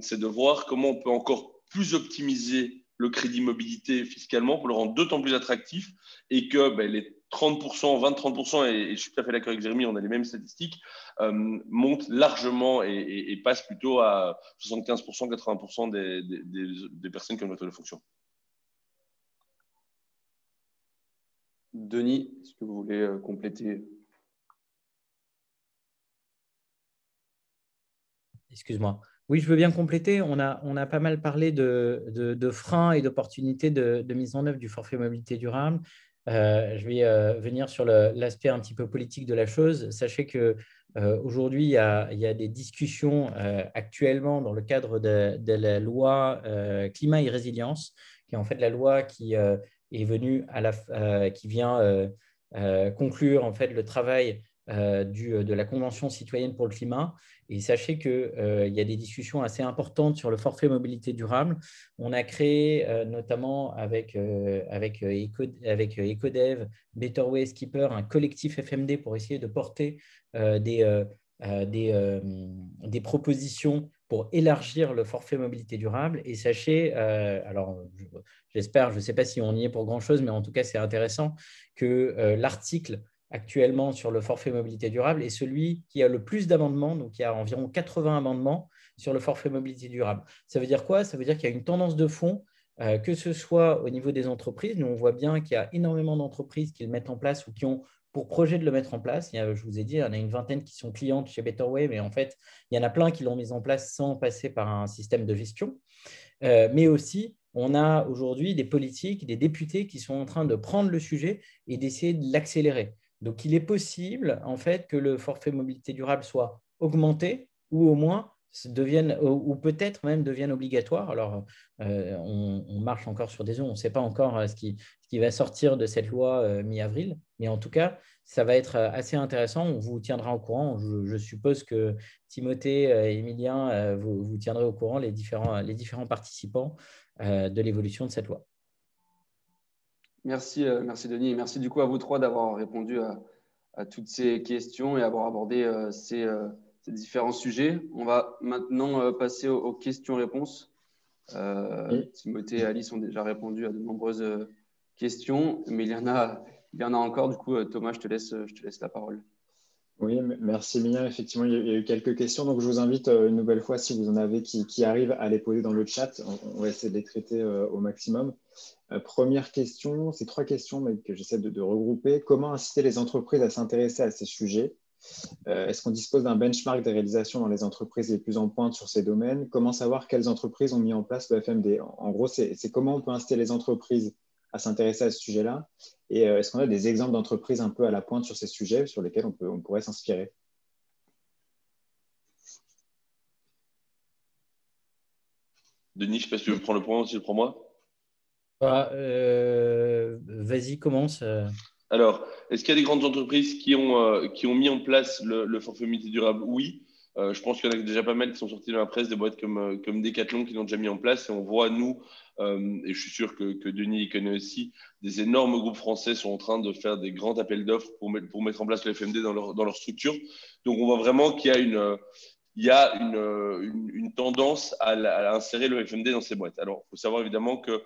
c'est de voir comment on peut encore plus optimiser le crédit mobilité fiscalement pour le rendre d'autant plus attractif et que les 30%, 20-30%, et je suis tout à fait d'accord avec Jérémy, on a les mêmes statistiques, montent largement et passent plutôt à 75%, 80% des personnes qui ont une voiture de fonction. Denis, est-ce que vous voulez compléter? Excuse-moi. Oui, je veux bien compléter. On a pas mal parlé de freins et d'opportunités de mise en œuvre du forfait mobilité durable. Je vais venir sur l'aspect un petit peu politique de la chose. Sachez qu'aujourd'hui, il y a des discussions actuellement dans le cadre de la loi climat et résilience, qui est en fait la loi qui est venue qui vient conclure en fait le travail de la Convention citoyenne pour le climat. Et sachez qu'il y a des discussions assez importantes sur le forfait mobilité durable. On a créé notamment avec Ecodev, Betterway, Skipper, un collectif FMD pour essayer de porter des propositions pour élargir le forfait mobilité durable. Et sachez, alors j'espère, je ne sais pas si on y est pour grand-chose, mais en tout cas, c'est intéressant que l'article actuellement sur le forfait mobilité durable est celui qui a le plus d'amendements, donc il y a environ 80 amendements sur le forfait mobilité durable. Ça veut dire quoi? Ça veut dire qu'il y a une tendance de fond, que ce soit au niveau des entreprises. Nous, on voit bien qu'il y a énormément d'entreprises qui le mettent en place ou qui ont pour projet de le mettre en place. Je vous ai dit, il y en a une vingtaine qui sont clientes chez Betterway, mais en fait, il y en a plein qui l'ont mis en place sans passer par un système de gestion. Mais aussi, on a aujourd'hui des politiques, des députés qui sont en train de prendre le sujet et d'essayer de l'accélérer. Donc, il est possible en fait que le forfait mobilité durable soit augmenté ou au moins deviennent, ou peut-être même deviennent obligatoires. Alors, on marche encore sur des œufs, on ne sait pas encore ce qui va sortir de cette loi mi-avril, mais en tout cas, ça va être assez intéressant. On vous tiendra au courant. Je suppose que Timothée et Emilien, vous tiendrez au courant les différents participants de l'évolution de cette loi. Merci Denis, et merci du coup à vous trois d'avoir répondu à toutes ces questions et avoir abordé ces différents sujets. On va maintenant passer aux questions-réponses. Timothée et Alice ont déjà répondu à de nombreuses questions, mais il y en a encore. Du coup, Thomas, je te laisse la parole. Oui, merci Emilien. Effectivement, il y a eu quelques questions. Donc, je vous invite une nouvelle fois, si vous en avez qui arrivent, à les poser dans le chat. On va essayer de les traiter au maximum. Première question, c'est 3 questions mais que j'essaie de regrouper. Comment inciter les entreprises à s'intéresser à ces sujets? Est-ce qu'on dispose d'un benchmark des réalisations dans les entreprises les plus en pointe sur ces domaines? Comment savoir quelles entreprises ont mis en place le FMD? En gros, c'est comment on peut inciter les entreprises à s'intéresser à ce sujet-là? Et est-ce qu'on a des exemples d'entreprises un peu à la pointe sur ces sujets sur lesquels on pourrait s'inspirer? Denis, je ne sais pas si tu veux prendre le point ou si je le prends moi. Vas-y, commence. Alors, est-ce qu'il y a des grandes entreprises qui ont mis en place le forfait mobilité durable? Oui. Je pense qu'il y en a déjà pas mal qui sont sortis dans la presse, des boîtes comme Decathlon qui l'ont déjà mis en place. Et on voit, nous, et je suis sûr que Denis y connaît aussi, des énormes groupes français sont en train de faire des grands appels d'offres pour mettre en place le FMD dans leur structure. Donc, on voit vraiment qu'il y a une tendance à insérer le FMD dans ces boîtes. Alors, il faut savoir évidemment que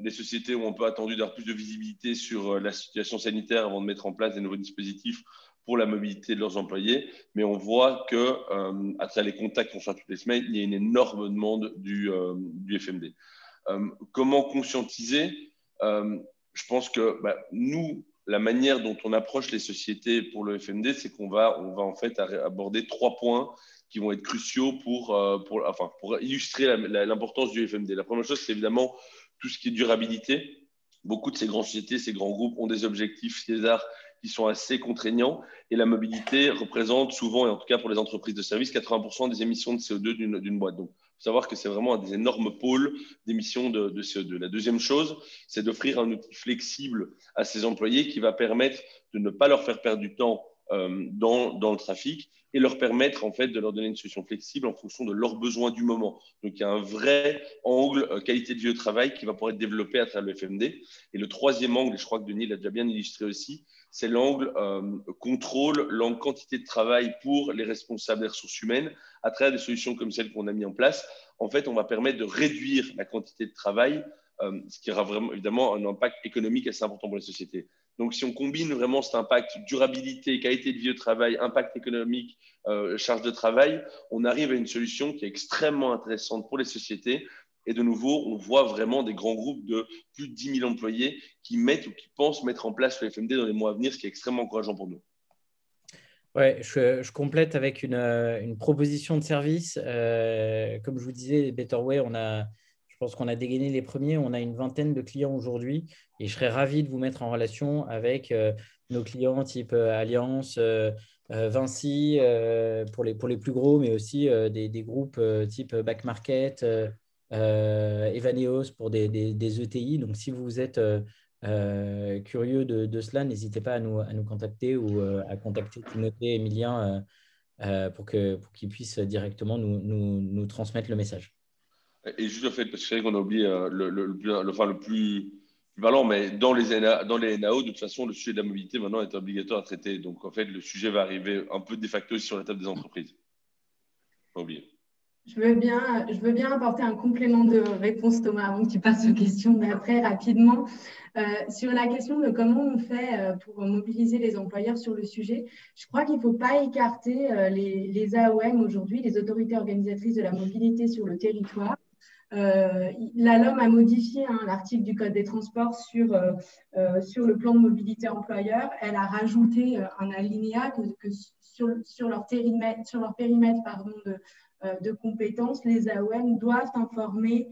les sociétés ont un peu attendu d'avoir plus de visibilité sur la situation sanitaire avant de mettre en place des nouveaux dispositifs pour la mobilité de leurs employés. Mais on voit que, à travers les contacts qu'on fait toutes les semaines, il y a une énorme demande du FMD. Comment conscientiser? Je pense que nous, la manière dont on approche les sociétés pour le FMD, c'est qu'on va en fait aborder 3 points qui vont être cruciaux pour illustrer l'importance du FMD. La première chose, c'est évidemment tout ce qui est durabilité. Beaucoup de ces grandes sociétés, ces grands groupes ont des objectifs CESAR qui sont assez contraignants et la mobilité représente souvent, et en tout cas pour les entreprises de services, 80% des émissions de CO2 d'une boîte. Donc, il faut savoir que c'est vraiment un des énormes pôles d'émissions de CO2. La deuxième chose, c'est d'offrir un outil flexible à ces employés qui va permettre de ne pas leur faire perdre du temps dans le trafic et leur permettre en fait de leur donner une solution flexible en fonction de leurs besoins du moment. Donc, il y a un vrai angle qualité de vie au travail qui va pouvoir être développé à travers le FMD. Et le troisième angle, et je crois que Denis l'a déjà bien illustré aussi, c'est l'angle contrôle, l'angle quantité de travail pour les responsables des ressources humaines à travers des solutions comme celles qu'on a mis en place. En fait, on va permettre de réduire la quantité de travail, ce qui aura vraiment évidemment un impact économique assez important pour les sociétés. Donc, si on combine vraiment cet impact durabilité, qualité de vie au travail, impact économique, charge de travail, on arrive à une solution qui est extrêmement intéressante pour les sociétés. Et de nouveau, on voit vraiment des grands groupes de plus de 10 000 employés qui mettent ou qui pensent mettre en place le FMD dans les mois à venir, ce qui est extrêmement encourageant pour nous. Ouais, je complète avec une proposition de service. Comme je vous disais, Betterway, je pense qu'on a dégainé les premiers. On a une vingtaine de clients aujourd'hui et je serais ravi de vous mettre en relation avec nos clients type Alliance, Vinci pour les plus gros, mais aussi des groupes type Back Market, Evaneos pour des ETI. Donc, si vous êtes curieux de cela, n'hésitez pas à nous contacter ou à contacter Timothée et Emilien pour qu'ils puissent directement nous transmettre le message. Et juste le fait, parce que c'est vrai qu'on a oublié le plus valant, mais dans les NAO, de toute façon, le sujet de la mobilité maintenant est obligatoire à traiter. Donc, en fait, le sujet va arriver un peu de facto sur la table des entreprises. Pas oublier. Je veux bien apporter un complément de réponse, Thomas, avant que tu passes aux questions d'après rapidement. Sur la question de comment on fait pour mobiliser les employeurs sur le sujet, je crois qu'il ne faut pas écarter les AOM aujourd'hui, les autorités organisatrices de la mobilité sur le territoire. La LOM a modifié l'article du Code des transports sur le plan de mobilité employeur. Elle a rajouté un alinéa que sur leur périmètre de compétences, les AOM doivent informer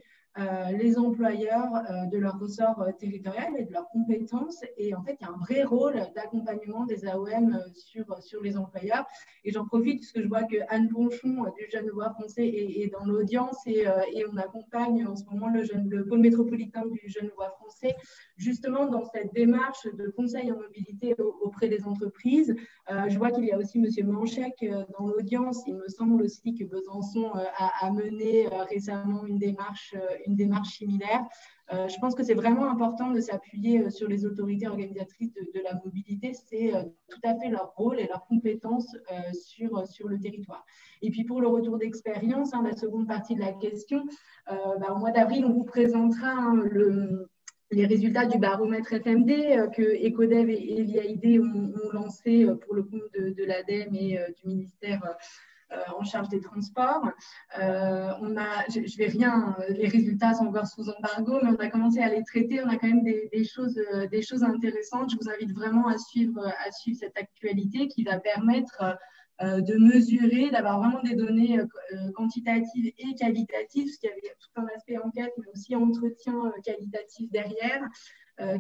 les employeurs de leur ressort territorial et de leurs compétences. Et en fait, il y a un vrai rôle d'accompagnement des AOM sur les employeurs. Et j'en profite parce que je vois que Anne Ponchon du Genevois français est dans l'audience et on accompagne en ce moment le pôle métropolitain du Genevois français justement dans cette démarche de conseil en mobilité auprès des entreprises. Je vois qu'il y a aussi M. Manchek dans l'audience. Il me semble aussi que Besançon a mené récemment une démarche similaire. Je pense que c'est vraiment important de s'appuyer sur les autorités organisatrices de la mobilité. C'est tout à fait leur rôle et leurs compétences sur le territoire. Et puis pour le retour d'expérience, la seconde partie de la question, au mois d'avril, on vous présentera les résultats du baromètre FMD que Ecodev et l'IAID ont lancé pour le compte de l'ADEME et du ministère en charge des transports. Je vais rien, les résultats sont encore sous embargo, mais on a commencé à les traiter. On a quand même des choses intéressantes. Je vous invite vraiment à suivre cette actualité qui va permettre de mesurer, d'avoir vraiment des données quantitatives et qualitatives, parce qu'il y avait tout un aspect enquête, mais aussi entretien qualitatif derrière,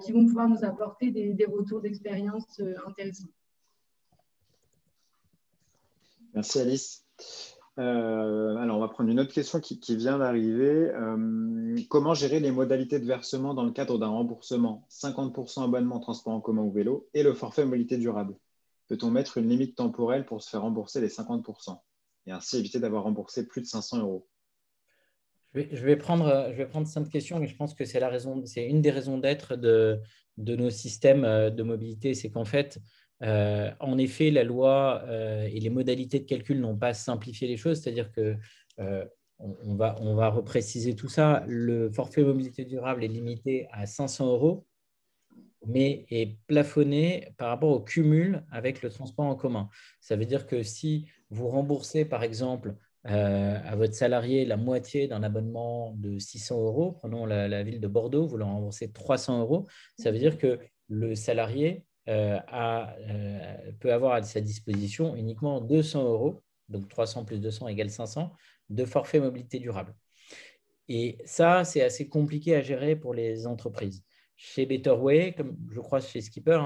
qui vont pouvoir nous apporter des retours d'expérience intéressants. Merci Alice. Alors, on va prendre une autre question qui vient d'arriver. Comment gérer les modalités de versement dans le cadre d'un remboursement 50% abonnement transport en commun ou vélo et le forfait mobilité durable? Peut-on mettre une limite temporelle pour se faire rembourser les 50% et ainsi éviter d'avoir remboursé plus de 500 €? Je vais prendre cette question, mais je pense que c'est une des raisons d'être de nos systèmes de mobilité. C'est qu'en fait, en effet, la loi et les modalités de calcul n'ont pas simplifié les choses. C'est-à-dire que on va repréciser tout ça. Le forfait mobilité durable est limité à 500 €, mais est plafonné par rapport au cumul avec le transport en commun. Ça veut dire que si vous remboursez, par exemple, à votre salarié la moitié d'un abonnement de 600 €, prenons la ville de Bordeaux, vous leur remboursez 300 €, ça veut dire que le salarié peut avoir à sa disposition uniquement 200 €, donc 300 plus 200 égale 500, de forfait mobilité durable. Et ça, c'est assez compliqué à gérer pour les entreprises. Chez Betterway, comme je crois chez Skipper,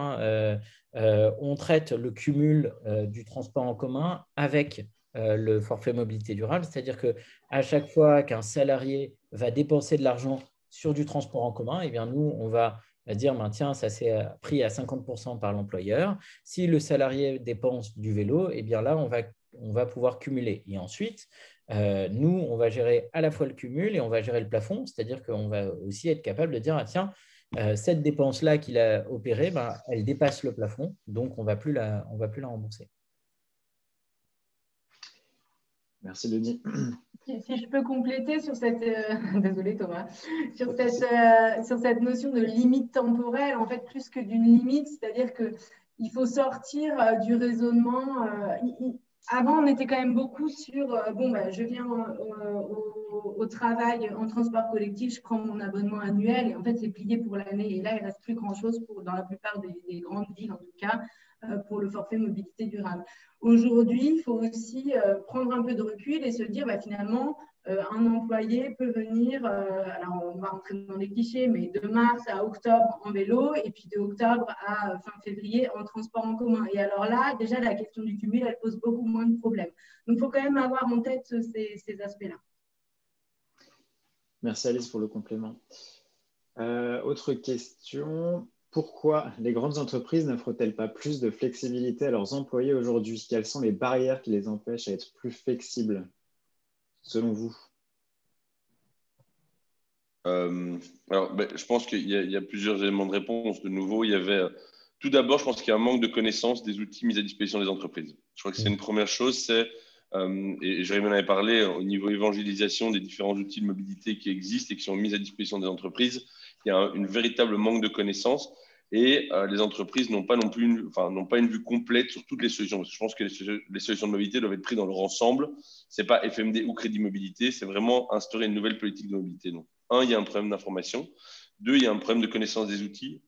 on traite le cumul du transport en commun avec le forfait mobilité durable. C'est-à-dire qu'à chaque fois qu'un salarié va dépenser de l'argent sur du transport en commun, eh bien, nous, on va dire, tiens, ça s'est pris à 50% par l'employeur. Si le salarié dépense du vélo, eh bien là, on va pouvoir cumuler. Et ensuite, nous, on va gérer à la fois le cumul et on va gérer le plafond. C'est-à-dire qu'on va aussi être capable de dire, tiens, cette dépense-là qu'il a opérée, elle dépasse le plafond, donc on ne va plus la rembourser. Merci Denis. Si je peux compléter sur cette, désolé Thomas, sur cette notion de limite temporelle, en fait, plus que d'une limite, c'est-à-dire qu'il faut sortir du raisonnement. Avant, on était quand même beaucoup sur je viens au travail en transport collectif, je prends mon abonnement annuel et en fait, c'est plié pour l'année. Et là, il ne reste plus grand-chose dans la plupart des grandes villes, en tout cas, pour le forfait mobilité durable. Aujourd'hui, il faut aussi prendre un peu de recul et se dire finalement, un employé peut venir, alors on va rentrer dans les clichés, mais de mars à octobre en vélo et puis de octobre à fin février en transport en commun. Et alors là, déjà, la question du cumul, elle pose beaucoup moins de problèmes. Donc, il faut quand même avoir en tête ces aspects-là. Merci Alice pour le complément. Autre question. Pourquoi les grandes entreprises n'offrent-elles pas plus de flexibilité à leurs employés aujourd'hui? Quelles sont les barrières qui les empêchent à être plus flexibles, selon vous? Je pense qu'il y a plusieurs éléments de réponse. De nouveau, tout d'abord, je pense qu'il y a un manque de connaissance des outils mis à disposition des entreprises. Je crois que c'est une première chose, et Jérémy en avait parlé, au niveau évangélisation des différents outils de mobilité qui existent et qui sont mis à disposition des entreprises, il y a une véritable manque de connaissance. Et les entreprises n'ont pas une vue complète sur toutes les solutions. Parce que je pense que les solutions de mobilité doivent être prises dans leur ensemble. Ce n'est pas FMD ou Crédit Mobilité, c'est vraiment instaurer une nouvelle politique de mobilité. Donc, il y a un problème d'information. Deux, il y a un problème de connaissance des outils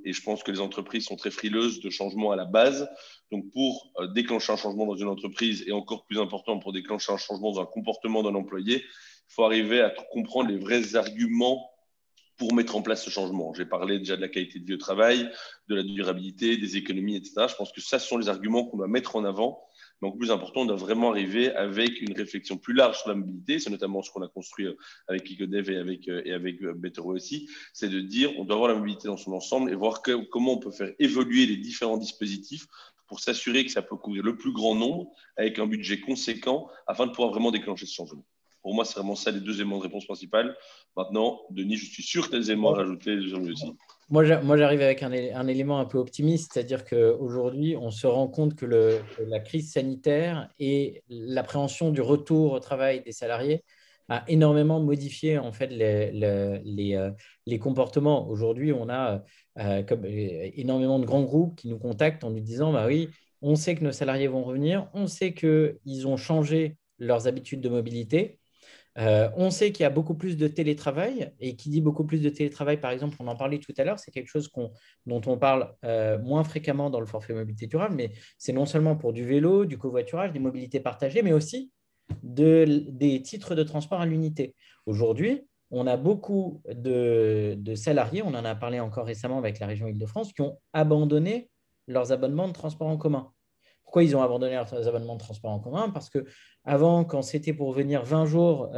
et je pense que les entreprises sont très frileuses de changement à la base. Donc, pour déclencher un changement dans une entreprise et encore plus important, pour déclencher un changement dans un comportement d'un employé, il faut arriver à comprendre les vrais arguments pour mettre en place ce changement. J'ai parlé déjà de la qualité de vie au travail, de la durabilité, des économies, etc. Je pense que ça, ce sont les arguments qu'on doit mettre en avant. Donc, plus important, on doit vraiment arriver avec une réflexion plus large sur la mobilité. C'est notamment ce qu'on a construit avec Ecodev et avec Betterway aussi. C'est de dire, on doit voir la mobilité dans son ensemble et voir comment on peut faire évoluer les différents dispositifs pour s'assurer que ça peut couvrir le plus grand nombre avec un budget conséquent afin de pouvoir vraiment déclencher ce changement. Pour moi, c'est vraiment ça les deux éléments de réponse principales. Maintenant, Denis, je suis sûr que tu as des éléments à rajouter aussi. Moi, j'arrive avec un élément un peu optimiste, c'est-à-dire qu'aujourd'hui, on se rend compte que la crise sanitaire et l'appréhension du retour au travail des salariés a énormément modifié en fait les comportements. Aujourd'hui, on a énormément de grands groupes qui nous contactent en nous disant, bah oui, on sait que nos salariés vont revenir, on sait qu'ils ont changé leurs habitudes de mobilité. On sait qu'il y a beaucoup plus de télétravail et qui dit beaucoup plus de télétravail, par exemple, on en parlait tout à l'heure, c'est quelque chose dont on parle moins fréquemment dans le forfait mobilité durable, mais c'est non seulement pour du vélo, du covoiturage, des mobilités partagées, mais aussi des titres de transport à l'unité. Aujourd'hui, on a beaucoup de salariés, on en a parlé encore récemment avec la région Île-de-France, qui ont abandonné leurs abonnements de transport en commun. Pourquoi ils ont abandonné leurs abonnements de transport en commun? Parce qu'avant, quand c'était pour venir 20 jours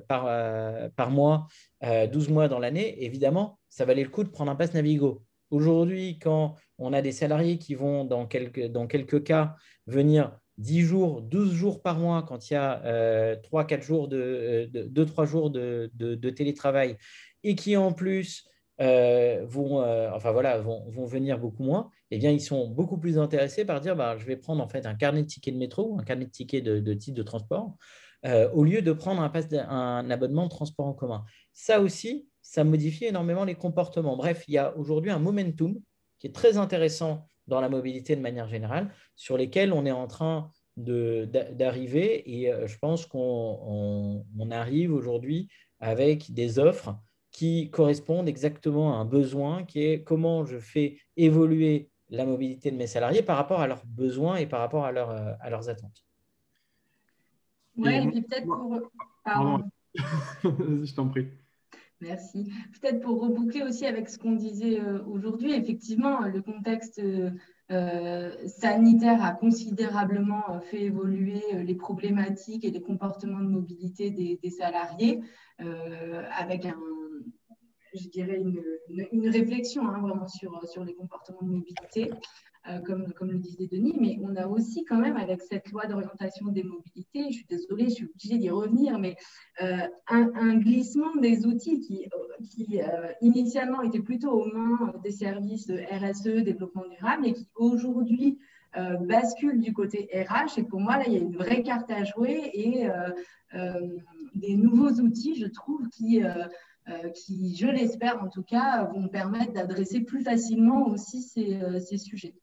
par mois, 12 mois dans l'année, évidemment, ça valait le coup de prendre un pass Navigo. Aujourd'hui, quand on a des salariés qui vont, dans quelques cas, venir 10 jours, 12 jours par mois, quand il y a 3-4 jours 2-3 jours de télétravail, et qui en plus vont venir beaucoup moins, eh bien, ils sont beaucoup plus intéressés par dire bah, je vais prendre en fait un carnet de tickets de métro ou un carnet de tickets de titre de transport au lieu de prendre un abonnement de transport en commun. Ça aussi, ça modifie énormément les comportements. Bref, il y a aujourd'hui un momentum qui est très intéressant dans la mobilité de manière générale, sur lesquels on est en train d'arriver et je pense qu'on arrive aujourd'hui avec des offres qui correspondent exactement à un besoin qui est comment je fais évoluer la mobilité de mes salariés par rapport à leurs besoins et par rapport à leurs attentes. Oui, et puis peut-être pour… Pardon. Je t'en prie. Merci. Peut-être pour reboucler aussi avec ce qu'on disait aujourd'hui, effectivement, le contexte sanitaire a considérablement fait évoluer les problématiques et les comportements de mobilité des salariés avec je dirais une réflexion vraiment sur les comportements de mobilité, comme le disait Denis, mais on a aussi quand même avec cette loi d'orientation des mobilités, je suis désolée, je suis obligée d'y revenir, mais un glissement des outils qui initialement étaient plutôt aux mains des services RSE, développement durable, et qui aujourd'hui basculent du côté RH. Et pour moi, là, il y a une vraie carte à jouer et des nouveaux outils, je trouve, qui, je l'espère en tout cas, vont permettre d'adresser plus facilement aussi ces sujets.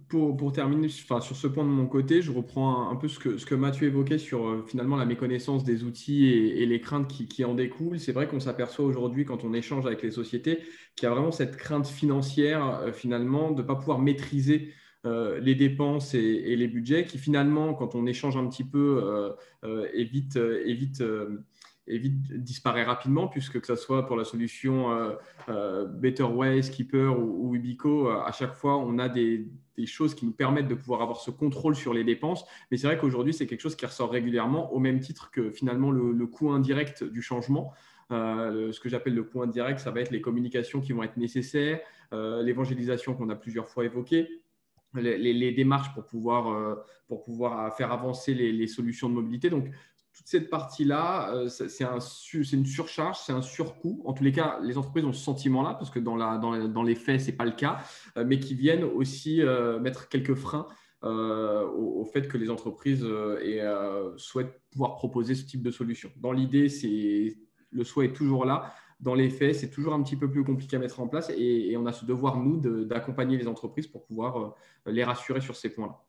Pour terminer sur ce point de mon côté, je reprends un peu ce que Mathieu évoquait sur finalement la méconnaissance des outils et les craintes qui en découlent. C'est vrai qu'on s'aperçoit aujourd'hui quand on échange avec les sociétés qu'il y a vraiment cette crainte financière finalement de ne pas pouvoir maîtriser les dépenses et les budgets qui finalement, quand on échange un petit peu, évite disparaît rapidement, puisque que ce soit pour la solution Betterway, Skipper ou Ubico, à chaque fois, on a des choses qui nous permettent de pouvoir avoir ce contrôle sur les dépenses. Mais c'est vrai qu'aujourd'hui, c'est quelque chose qui ressort régulièrement, au même titre que finalement le coût indirect du changement. Ce que j'appelle le coût indirect, ça va être les communications qui vont être nécessaires, l'évangélisation qu'on a plusieurs fois évoquée, les démarches pour pouvoir faire avancer les solutions de mobilité. Donc, toute cette partie-là, c'est une surcharge, c'est un surcoût. En tous les cas, les entreprises ont ce sentiment-là, parce que dans les faits, ce n'est pas le cas, mais qui viennent aussi mettre quelques freins au fait que les entreprises souhaitent pouvoir proposer ce type de solution. Dans l'idée, le souhait est toujours là. Dans les faits, c'est toujours un petit peu plus compliqué à mettre en place et on a ce devoir, nous, d'accompagner les entreprises pour pouvoir les rassurer sur ces points-là.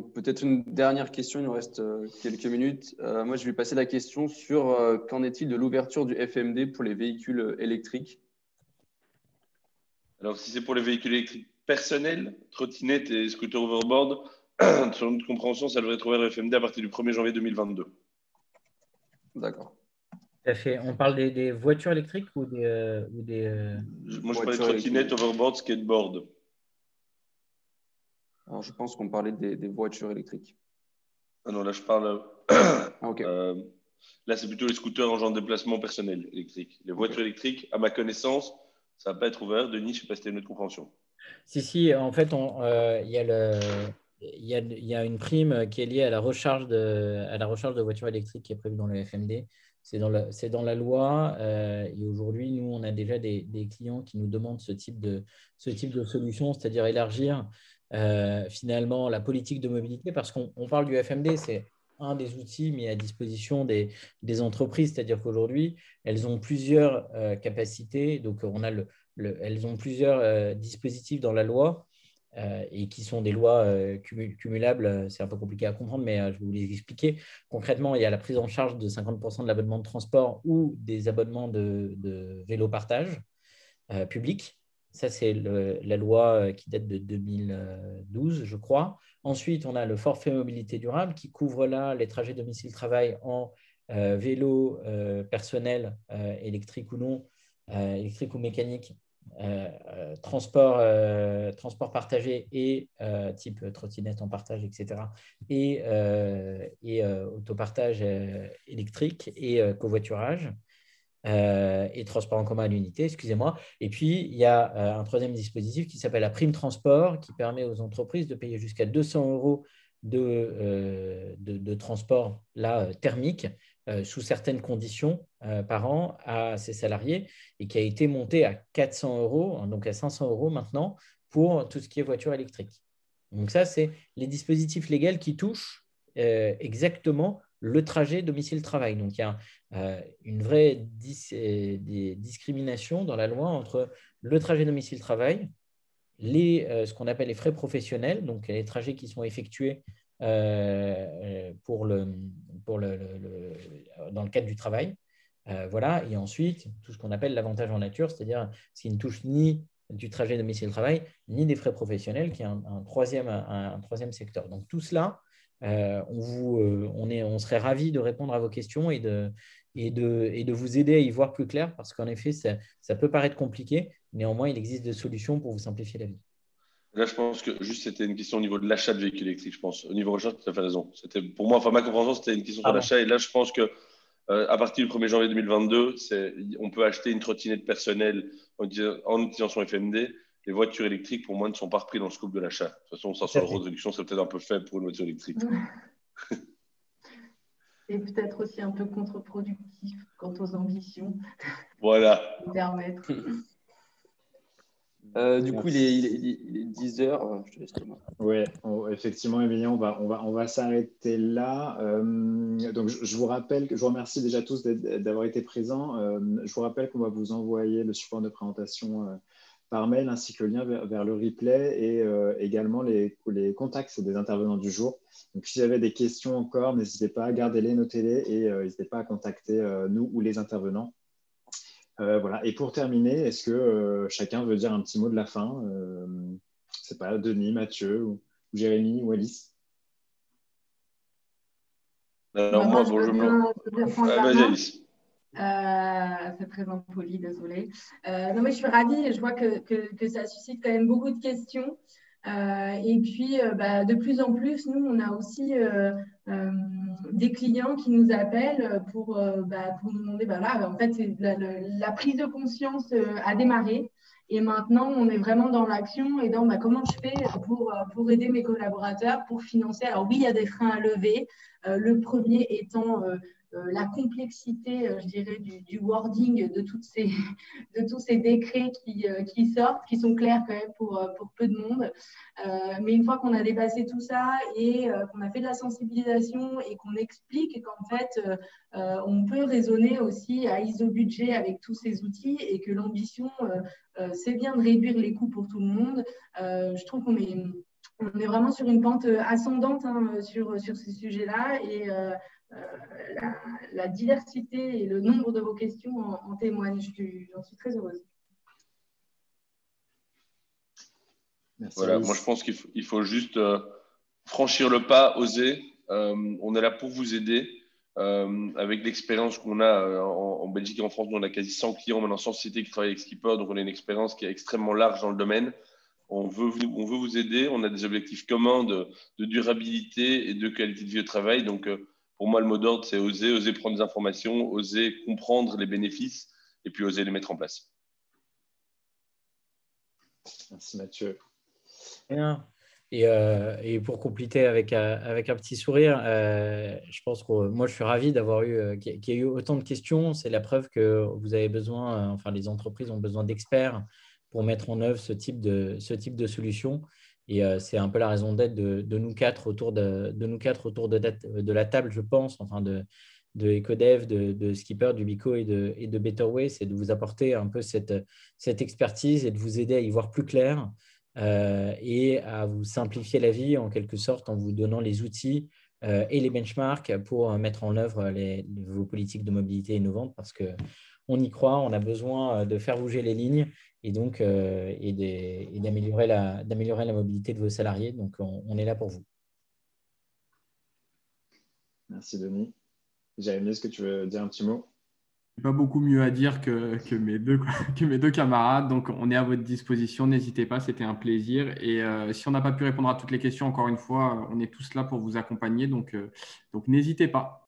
Donc, peut-être une dernière question, il nous reste quelques minutes. Moi, je vais passer la question sur qu'en est-il de l'ouverture du FMD pour les véhicules électriques? Alors, si c'est pour les véhicules électriques personnels, trottinettes et scooters overboard, selon notre compréhension, ça devrait être ouvert le FMD à partir du 1er janvier 2022. D'accord. Tout à fait. On parle des voitures électriques ou des… Moi, je parlais de Voitures trottinettes, électriques. overboard, skateboard. Alors, je pense qu'on parlait des voitures électriques. Ah non, là, je parle. Ah, ok. Là, c'est plutôt les scooters en genre de déplacement personnel électrique. Les voitures électriques, à ma connaissance, ça ne va pas être ouvert. Denis, je ne sais pas si c'était une autre compréhension. Si, en fait, il y a une prime qui est liée à la recharge de voitures électriques qui est prévue dans le FMD. C'est dans la loi. Et aujourd'hui, nous, on a déjà des clients qui nous demandent ce type de solution, c'est-à-dire élargir finalement la politique de mobilité, parce qu'on parle du FMD, c'est un des outils mis à disposition des entreprises, c'est-à-dire qu'aujourd'hui, elles ont plusieurs capacités. Donc, elles ont plusieurs dispositifs dans la loi et qui sont des lois cumulables. C'est un peu compliqué à comprendre, mais je vais vous les expliquer. Concrètement, il y a la prise en charge de 50% de l'abonnement de transport ou des abonnements de vélo partage public. Ça, c'est la loi qui date de 2012, je crois. Ensuite, on a le forfait mobilité durable qui couvre là les trajets domicile-travail en vélo personnel, électrique ou non, électrique ou mécanique, transport partagé et type trottinette en partage, etc. Et autopartage électrique et covoiturage. Et transport en commun à l'unité, excusez-moi. Et puis, il y a un troisième dispositif qui s'appelle la prime transport, qui permet aux entreprises de payer jusqu'à 200 € de transport thermique sous certaines conditions par an à ses salariés et qui a été monté à 400 €, donc à 500 € maintenant, pour tout ce qui est voiture électrique. Donc ça, c'est les dispositifs légaux qui touchent exactement le trajet domicile-travail. Donc, il y a une vraie discrimination dans la loi entre le trajet domicile-travail, ce qu'on appelle les frais professionnels, donc les trajets qui sont effectués dans le cadre du travail. Voilà. Et ensuite, tout ce qu'on appelle l'avantage en nature, c'est-à-dire ce qui ne touche ni du trajet domicile-travail, ni des frais professionnels, qui est un troisième secteur. Donc, tout cela, on serait ravis de répondre à vos questions et de vous aider à y voir plus clair, parce qu'en effet, ça peut paraître compliqué. Néanmoins, il existe des solutions pour vous simplifier la vie. Là, je pense que juste c'était une question au niveau de l'achat de véhicules électriques, je pense. Au niveau recherche, tu as fait raison. Pour moi, ma compréhension, c'était une question sur l'achat. Et là, je pense que à partir du 1er janvier 2022, on peut acheter une trottinette personnelle en utilisant son FMD. Les voitures électriques, pour moi, ne sont pas reprises dans le scope de l'achat. De toute façon, ça sur l'euro de réduction, c'est peut-être un peu faible pour une voiture électrique. Et peut-être aussi un peu contre-productif quant aux ambitions. Voilà. Permettre. Du coup, il est 10 heures. Je te laisse, Thomas. Oui, effectivement, Emilien, on va s'arrêter là. Donc, je vous remercie déjà tous d'avoir été présents. Je vous rappelle qu'on va vous envoyer le support de présentation par mail, ainsi que le lien vers le replay et également les contacts des intervenants du jour. Donc, si vous avez des questions encore, n'hésitez pas, gardez-les, notez-les et n'hésitez pas à contacter nous ou les intervenants. Voilà. Et pour terminer, est-ce que chacun veut dire un petit mot de la fin? Je ne sais pas, Denis, Mathieu, ou Jérémy, ou Alice? Alors, moi, je peux bien prendre la vas-y, main. Alice. C'est très impoli, désolée. Non, mais je suis ravie et je vois que ça suscite quand même beaucoup de questions. Et puis, de plus en plus, nous, on a aussi des clients qui nous appellent pour nous demander, en fait, la prise de conscience a démarré. Et maintenant, on est vraiment dans l'action et dans comment je fais pour aider mes collaborateurs, pour financer. Alors oui, il y a des freins à lever. Le premier étant la complexité, je dirais, du wording de tous ces décrets qui sortent, qui sont clairs quand même pour peu de monde. Mais une fois qu'on a dépassé tout ça et qu'on a fait de la sensibilisation et qu'on explique qu'en fait, on peut raisonner aussi à iso-budget avec tous ces outils et que l'ambition, c'est bien de réduire les coûts pour tout le monde, je trouve qu'on est on est vraiment sur une pente ascendante sur ces sujets-là et la diversité et le nombre de vos questions en témoignent. J'en suis très heureuse. Merci. Voilà, moi je pense qu'il faut juste franchir le pas, oser. On est là pour vous aider. Avec l'expérience qu'on a en Belgique et en France, nous on a quasi 100 clients maintenant, 100 sociétés qui travaillent avec Skipper, donc on a une expérience qui est extrêmement large dans le domaine. On veut vous aider, on a des objectifs communs de durabilité et de qualité de vie au travail. Donc pour moi, le mot d'ordre, c'est oser prendre des informations, oser comprendre les bénéfices et puis oser les mettre en place. Merci Mathieu. Bien. Et pour compléter avec un petit sourire, je pense que moi, je suis ravi d'avoir qu'il y ait eu autant de questions. C'est la preuve que vous avez besoin, enfin, les entreprises ont besoin d'experts pour mettre en œuvre ce type de solution. Et c'est un peu la raison d'être de nous quatre autour de la table, je pense, enfin de Ecodev, de Skipper, d'Ubico et de Betterway, c'est de vous apporter un peu cette expertise et de vous aider à y voir plus clair. Et à vous simplifier la vie en quelque sorte en vous donnant les outils et les benchmarks pour mettre en œuvre vos politiques de mobilité innovantes parce qu'on y croit, on a besoin de faire bouger les lignes et donc d'améliorer la mobilité de vos salariés. Donc, on est là pour vous. Merci Denis. Jérémy, est-ce que tu veux dire un petit mot? Pas beaucoup mieux à dire que mes deux camarades. Donc, on est à votre disposition. N'hésitez pas, c'était un plaisir. Et si on n'a pas pu répondre à toutes les questions, encore une fois, on est tous là pour vous accompagner. Donc n'hésitez pas.